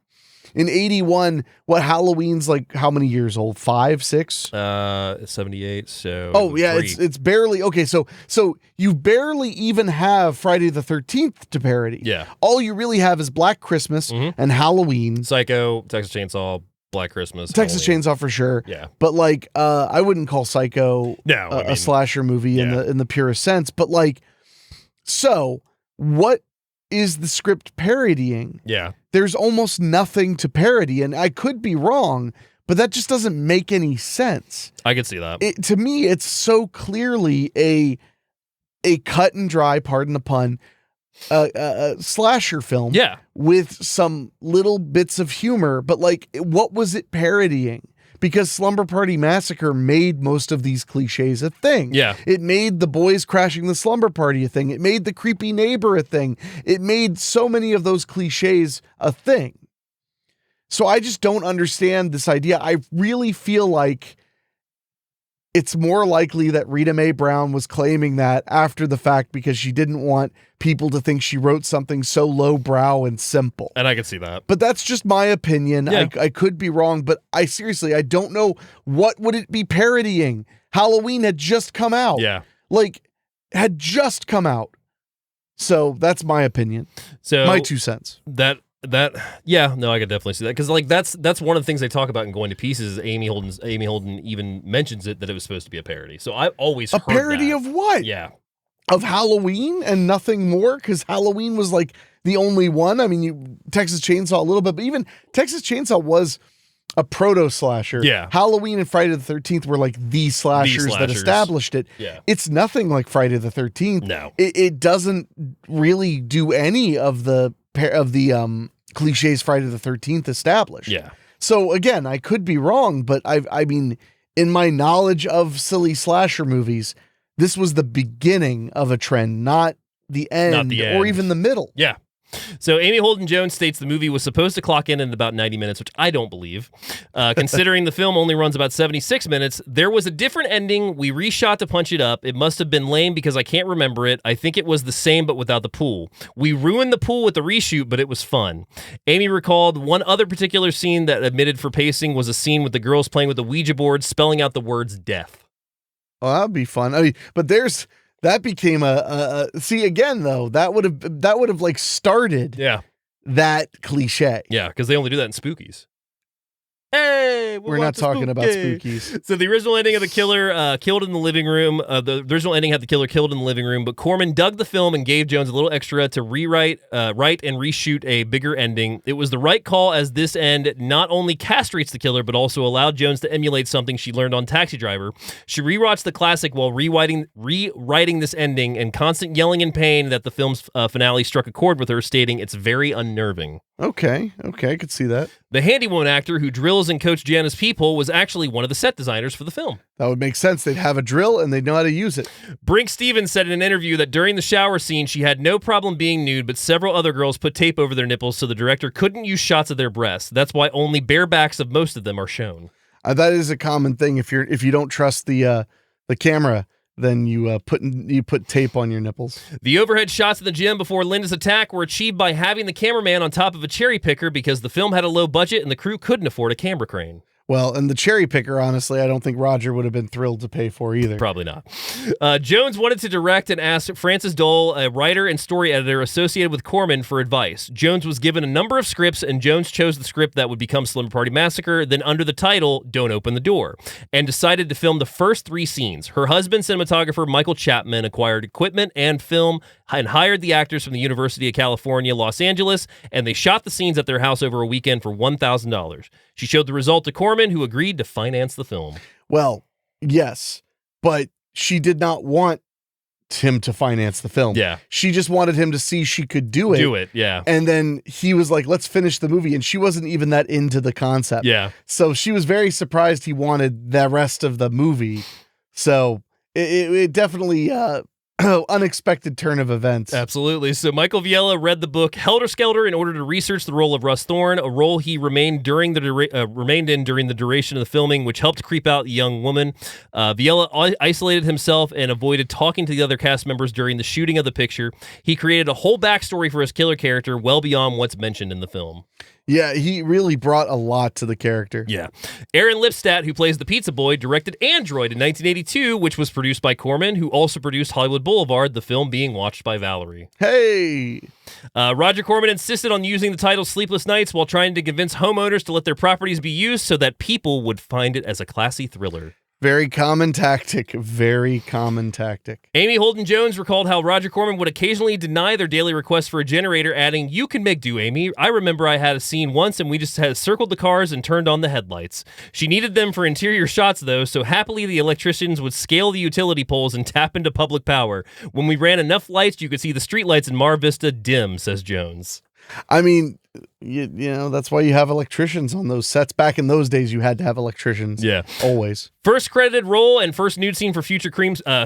In 81, what Halloween's like how many years old? 5, 6? 78, so... Oh, yeah, it's barely... Okay, so you barely even have Friday the 13th to parody. Yeah. All you really have is Black Christmas and Halloween. Psycho, Texas Chainsaw, Black Christmas. Texas Halloween. Chainsaw for sure. Yeah. But like, I wouldn't call Psycho No, a slasher movie in the purest sense. But like, so what is the script parodying? Yeah. There's almost nothing to parody, and I could be wrong, but that just doesn't make any sense. I could see that. To me, it's so clearly a cut and dry, pardon the pun, slasher film. Yeah. With some little bits of humor, but like, what was it parodying? Because Slumber Party Massacre made most of these cliches a thing. Yeah. It made the boys crashing the slumber party a thing. It made the creepy neighbor a thing. It made so many of those cliches a thing. So I just don't understand this idea. I really feel like it's more likely that Rita Mae Brown was claiming that after the fact because she didn't want people to think she wrote something so lowbrow and simple. And I can see that. But that's just my opinion. Yeah. I could be wrong, but I don't know what would it be parodying. Halloween had just come out. Yeah. Had just come out. So that's my opinion. So my 2 cents. Yeah, no, I could definitely see that because like that's one of the things they talk about in Going to Pieces. Amy Holden even mentions it that it was supposed to be a parody. So I've always heard parody that. of what? Yeah, of Halloween and nothing more, because Halloween was like the only one. I mean, Texas Chainsaw a little bit, but even Texas Chainsaw was a proto slasher. Yeah, Halloween and Friday the 13th were like the slashers that established it. Yeah, it's nothing like Friday the 13th. No, it doesn't really do any of the cliches Friday the 13th established. Yeah. So again, I could be wrong, but I mean, in my knowledge of silly slasher movies, this was the beginning of a trend, not the end, or even the middle. Yeah. So Amy Holden Jones states the movie was supposed to clock in about 90 minutes, which I don't believe. Considering the film only runs about 76 minutes, there was a different ending. We reshot to punch it up. It must have been lame because I can't remember it. I think it was the same, but without the pool. We ruined the pool with the reshoot, but it was fun. Amy recalled one other particular scene that admitted for pacing was a scene with the girls playing with the Ouija board, spelling out the words death. Oh, that'd be fun. I mean, but that became see again though, that would have like started that cliche. Yeah, because they only do that in Spookies. Hey, we're not talking about Spookies. So the original ending of the killer killed in the living room. The original ending had the killer killed in the living room, but Corman dug the film and gave Jones a little extra to write and reshoot a bigger ending. It was the right call, as this end not only castrates the killer, but also allowed Jones to emulate something she learned on Taxi Driver. She rewatched the classic while rewriting this ending, and constant yelling in pain that the film's finale struck a chord with her, stating it's very unnerving. Okay, I could see that. The handywoman actor who drills and coached Janice Peephole was actually one of the set designers for the film. That would make sense. They'd have a drill and they'd know how to use it. Brinke Stevens said in an interview that during the shower scene, she had no problem being nude, but several other girls put tape over their nipples so the director couldn't use shots of their breasts. That's why only bare backs of most of them are shown. That is a common thing. If you don't trust the camera, then you put tape on your nipples. The overhead shots in the gym before Linda's attack were achieved by having the cameraman on top of a cherry picker because the film had a low budget and the crew couldn't afford a camera crane. Well, and the cherry picker, honestly, I don't think Roger would have been thrilled to pay for either. Probably not. Jones wanted to direct and asked Francis Dole, a writer and story editor associated with Corman, for advice. Jones was given a number of scripts, and Jones chose the script that would become Slumber Party Massacre, then under the title, Don't Open the Door, and decided to film the first 3 scenes. Her husband, cinematographer Michael Chapman, acquired equipment and film and hired the actors from the University of California, Los Angeles, and they shot the scenes at their house over a weekend for $1,000. She showed the result to Corman, who agreed to finance the film. Well, yes, but she did not want him to finance the film. Yeah. She just wanted him to see she could do it. Yeah. And then he was like, let's finish the movie. And she wasn't even that into the concept. Yeah. So she was very surprised he wanted the rest of the movie. So it definitely... unexpected turn of events. Absolutely. So Michael Villella read the book Helter Skelter in order to research the role of Russ Thorne, a role he remained during the duration of the filming, which helped creep out the young woman. Villella isolated himself and avoided talking to the other cast members during the shooting of the picture. He created a whole backstory for his killer character well beyond what's mentioned in the film. Yeah, he really brought a lot to the character. Yeah. Aaron Lipstadt, who plays the pizza boy, directed Android in 1982, which was produced by Corman, who also produced Hollywood Boulevard, the film being watched by Valerie. Hey! Roger Corman insisted on using the title Sleepless Nights while trying to convince homeowners to let their properties be used so that people would find it as a classy thriller. Very common tactic. Very common tactic. Amy Holden Jones recalled how Roger Corman would occasionally deny their daily request for a generator, adding, "You can make do, Amy. I remember I had a scene once and we just had circled the cars and turned on the headlights. She needed them for interior shots, though, so happily the electricians would scale the utility poles and tap into public power. When we ran enough lights, you could see the streetlights in Mar Vista dim," says Jones. I mean, you know, that's why you have electricians on those sets. Back in those days, you had to have electricians. Yeah. Always. First credited role and first nude scene for future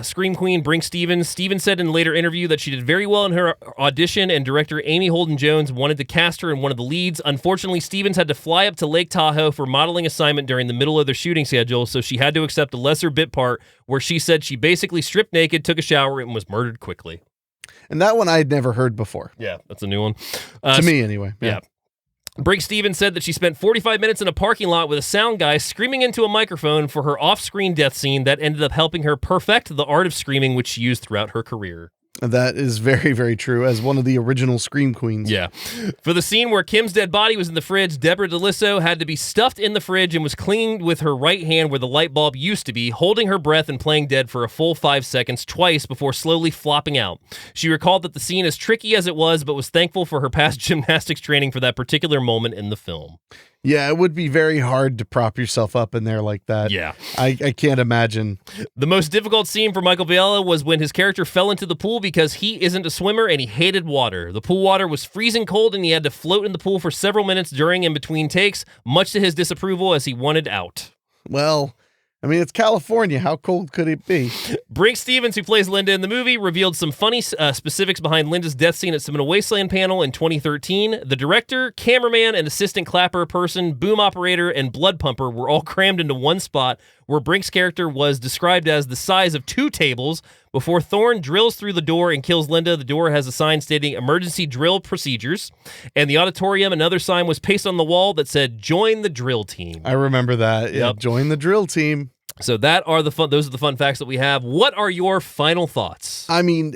Scream Queen Brinke Stevens. Stevens said in a later interview that she did very well in her audition, and director Amy Holden Jones wanted to cast her in one of the leads. Unfortunately, Stevens had to fly up to Lake Tahoe for modeling assignment during the middle of their shooting schedule, so she had to accept a lesser bit part where she said she basically stripped naked, took a shower, and was murdered quickly. And that one I'd never heard before. Yeah, that's a new one. To me, anyway. Yeah. Brinke Stevens said that she spent 45 minutes in a parking lot with a sound guy screaming into a microphone for her off-screen death scene that ended up helping her perfect the art of screaming, which she used throughout her career. That is very, very true, as one of the original Scream Queens. Yeah. For the scene where Kim's dead body was in the fridge, Deborah DeLisso had to be stuffed in the fridge and was clinging with her right hand where the light bulb used to be, holding her breath and playing dead for a full 5 seconds twice before slowly flopping out. She recalled that the scene, as tricky as it was, but was thankful for her past gymnastics training for that particular moment in the film. Yeah, it would be very hard to prop yourself up in there like that. Yeah. I can't imagine. The most difficult scene for Michael Villella was when his character fell into the pool because he isn't a swimmer and he hated water. The pool water was freezing cold and he had to float in the pool for several minutes during and between takes, much to his disapproval as he wanted out. Well, I mean, it's California. How cold could it be? Brinke Stevens, who plays Linda in the movie, revealed some funny specifics behind Linda's death scene at Seminole Wasteland panel in 2013. The director, cameraman, and assistant clapper person, boom operator, and blood pumper were all crammed into one spot where Brinke's character was described as the size of 2 tables. Before Thorne drills through the door and kills Linda, the door has a sign stating emergency drill procedures. And the auditorium, another sign was pasted on the wall that said, "Join the drill team." I remember that. Yeah, Yep. join the drill team. So those are the fun facts that we have. What are your final thoughts? I mean,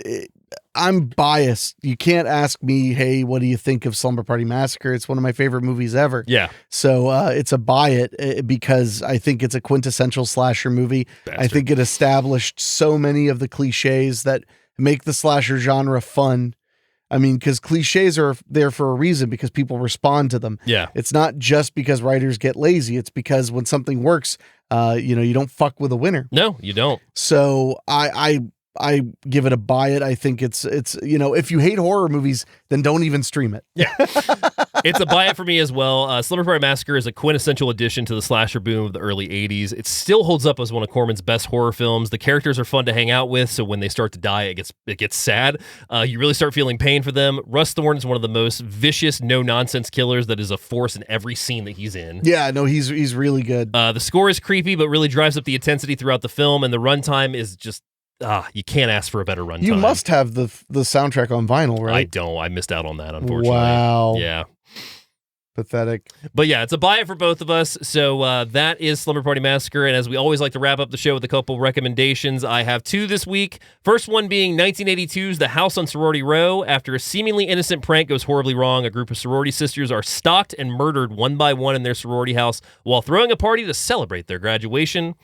I'm biased. You can't ask me, hey, what do you think of Slumber Party Massacre? It's one of my favorite movies ever. Yeah. So it's a buy it because I think it's a quintessential slasher movie. Bastard. I think it established so many of the cliches that make the slasher genre fun. I mean, because cliches are there for a reason, because people respond to them. Yeah. It's not just because writers get lazy. It's because when something works, you don't fuck with a winner. No, you don't. So I give it a buy it. I think it's if you hate horror movies, then don't even stream it. Yeah. It's a buy it for me as well. Slumber Party Massacre is a quintessential addition to the slasher boom of the early 80s. It still holds up as one of Corman's best horror films. The characters are fun to hang out with, so when they start to die, it gets sad. You really start feeling pain for them. Russ Thorne is one of the most vicious, no-nonsense killers that is a force in every scene that he's in. Yeah, no, he's really good. The score is creepy, but really drives up the intensity throughout the film, and the runtime is just you can't ask for a better runtime. You must have the soundtrack on vinyl, right? I don't. I missed out on that, unfortunately. Wow. Yeah. Pathetic. But yeah, it's a buy it for both of us. So that is Slumber Party Massacre. And as we always like to wrap up the show with a couple recommendations, I have 2 this week. First one being 1982's The House on Sorority Row. After a seemingly innocent prank goes horribly wrong, a group of sorority sisters are stalked and murdered one by one in their sorority house while throwing a party to celebrate their graduation.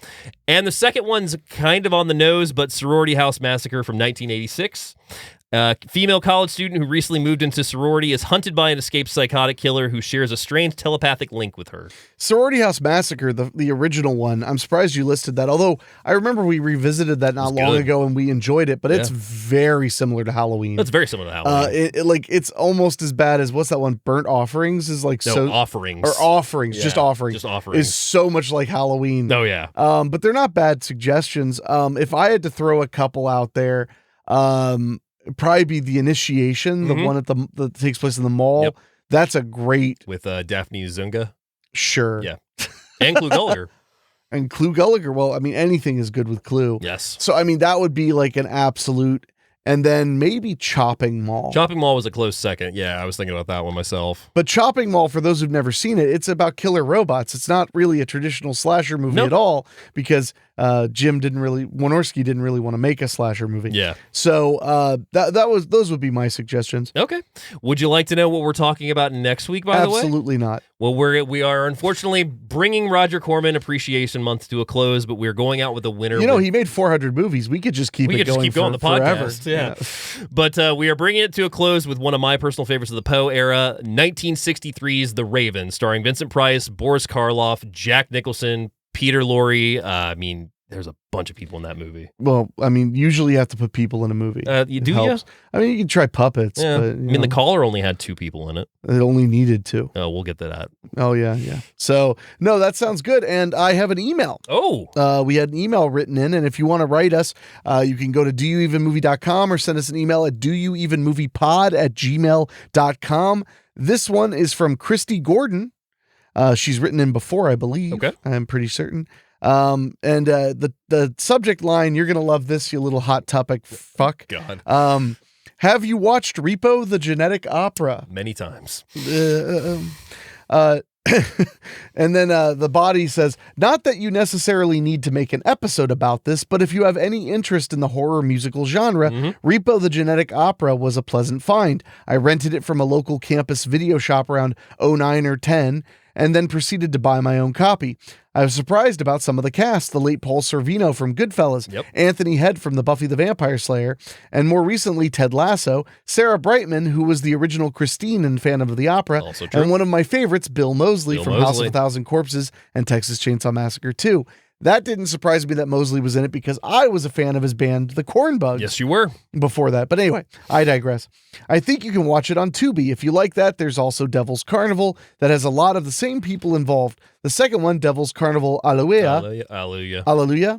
And the second one's kind of on the nose, but Sorority House Massacre from 1986. Female college student who recently moved into sorority is hunted by an escaped psychotic killer who shares a strange telepathic link with her. Sorority House Massacre, the original one, I'm surprised you listed that, although I remember we revisited that not long ago and we enjoyed it, but it's very similar to Halloween. It's very similar to Halloween. It's almost as bad as, what's that one, Burnt Offerings is like Offerings. Or Offerings, Yeah, just Offerings. just Offerings. Is so much like Halloween. Oh, yeah. But they're not bad suggestions. If I had to throw a couple out there, it'd probably be The Initiation, the one that takes place in the mall. Yep. That's a great With Daphne Zunga. Sure. Yeah. And Clu Gulliger. And Clu Gulliger. Well, I mean, anything is good with Clu. Yes. So, I mean, that would be like an absolute. and then maybe Chopping Mall. Chopping Mall was a close second. Yeah, I was thinking about that one myself. But Chopping Mall, for those who've never seen it, it's about killer robots. It's not really a traditional slasher movie at all, because Wynorski didn't really want to make a slasher movie. Yeah. So those would be my suggestions. Okay. Would you like to know what we're talking about next week, by the way? Absolutely not. Well, we are unfortunately bringing Roger Corman Appreciation Month to a close, but we're going out with a winner. He made 400 movies. We could just keep going the forever. podcast. Yeah. But we are bringing it to a close with one of my personal favorites of the Poe era, 1963's The Raven, starring Vincent Price, Boris Karloff, Jack Nicholson, Peter Lorre. There's a bunch of people in that movie. Well, usually you have to put people in a movie. You helps. You can try puppets. Yeah. But, The Caller only had 2 people in it. It only needed 2. Oh, we'll get to that. Oh, yeah. So, no, that sounds good. And I have an email. Oh. We had an email written in, and if you want to write us, you can go to doyouevenmovie.com or send us an email at doyouevenmoviepod@gmail.com. This one is from Christy Gordon. She's written in before, I believe. Okay. I'm pretty certain. And the subject line, you're going to love this, you little hot topic fuck. God. Have you watched Repo, the Genetic Opera? Many times. And then the body says, not that you necessarily need to make an episode about this, but if you have any interest in the horror musical genre, Repo, the Genetic Opera was a pleasant find. I rented it from a local campus video shop around 09 or 10, and then proceeded to buy my own copy. I was surprised about some of the cast: the late Paul Sorvino from Goodfellas, Anthony Head from the Buffy the Vampire Slayer, and more recently Ted Lasso, Sarah Brightman, who was the original Christine in Phantom of the Opera, and one of my favorites, Bill Moseley from House of a Thousand Corpses and Texas Chainsaw Massacre 2. That didn't surprise me that Moseley was in it because I was a fan of his band, the Cornbugs. Yes, you were. Before that. But anyway, I digress. I think you can watch it on Tubi. If you like that, there's also Devil's Carnival that has a lot of the same people involved. The second one, Devil's Carnival Alleluia.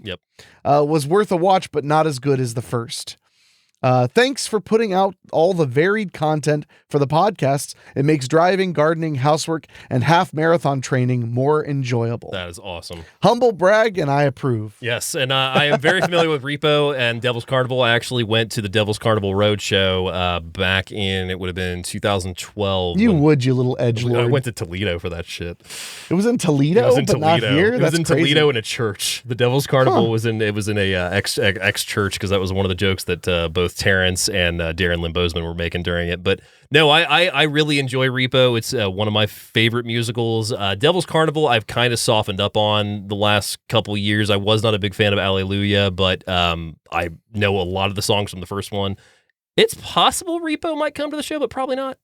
Yep. Was worth a watch, but not as good as the first. Thanks for putting out all the varied content for the podcasts. It makes driving, gardening, housework, and half marathon training more enjoyable. That is awesome. Humble brag, and I approve. Yes, and I am very familiar with Repo and Devil's Carnival. I actually went to the Devil's Carnival Roadshow back in, it would have been 2012. You little edgelord. I went to Toledo for that shit. It was in Toledo, not here? It was in crazy. Toledo in a church. The Devil's Carnival was in a ex church, because that was one of the jokes that both Terrence and Darren Lynn Bozeman were making during it. But no, I really enjoy Repo. It's one of my favorite musicals. Devil's Carnival, I've kind of softened up on the last couple years. I was not a big fan of Alleluia, but I know a lot of the songs from the first one. It's possible Repo might come to the show, but probably not.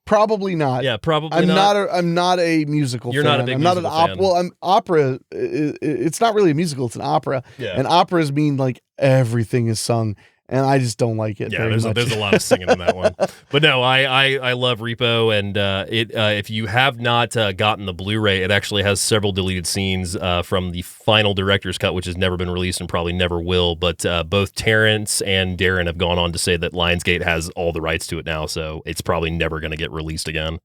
Probably not. Yeah, probably not. I'm not a musical You're fan. not a big I'm musical not fan. Well, I'm opera. It's not really a musical. It's an opera. Yeah. And operas mean like everything is sung. And I just don't like it. Yeah, very there's much. a lot of singing in that one. But no, I love Repo, and if you have not gotten the Blu-ray, it actually has several deleted scenes from the final director's cut, which has never been released and probably never will. But both Terrence and Darren have gone on to say that Lionsgate has all the rights to it now, so it's probably never going to get released again.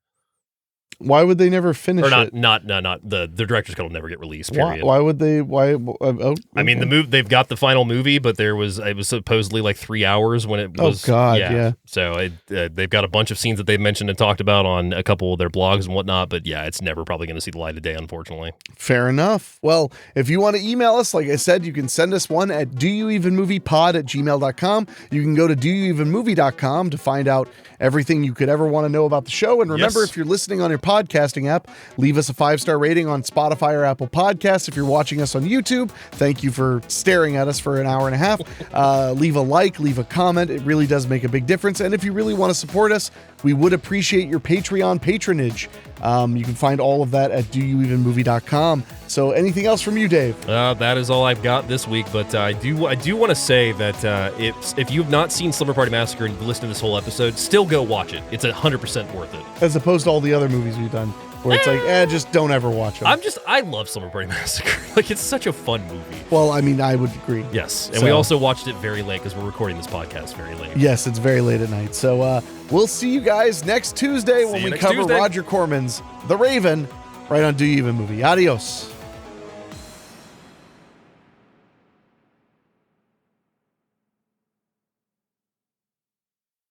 Why would they never finish it? Not the director's cut will never get released. Period. Why would they? Why? Okay. I mean, they've got the final movie, but it was supposedly like 3 hours when it was. Oh God, yeah. So they've got a bunch of scenes that they've mentioned and talked about on a couple of their blogs and whatnot. But yeah, it's never probably going to see the light of day, unfortunately. Fair enough. Well, if you want to email us, like I said, you can send us one at doyouevenmoviepod@gmail.com. You can go to doyouevenmovie.com to find out everything you could ever want to know about the show. And remember, if you're listening on your podcasting app, leave us a 5-star rating on Spotify or Apple Podcasts. If you're watching us on YouTube, thank you for staring at us for an hour and a half. Leave a like, leave a comment. It really does make a big difference. And if you really want to support us, we would appreciate your Patreon patronage. You can find all of that at doyouevenmovie.com. So anything else from you, Dave? That is all I've got this week, but I do want to say that if you've not seen Slumber Party Massacre and you've listened to this whole episode, still go watch it. It's 100% worth it. As opposed to all the other movies we've done, where it's like, just don't ever watch them. I love Slumber Party Massacre. Like, it's such a fun movie. Well, I mean, I would agree. Yes, and we also watched it very late because we're recording this podcast very late. Yes, it's very late at night. So we'll see you guys next Tuesday when we cover Roger Corman's The Raven right on Do You Even Movie. Adios.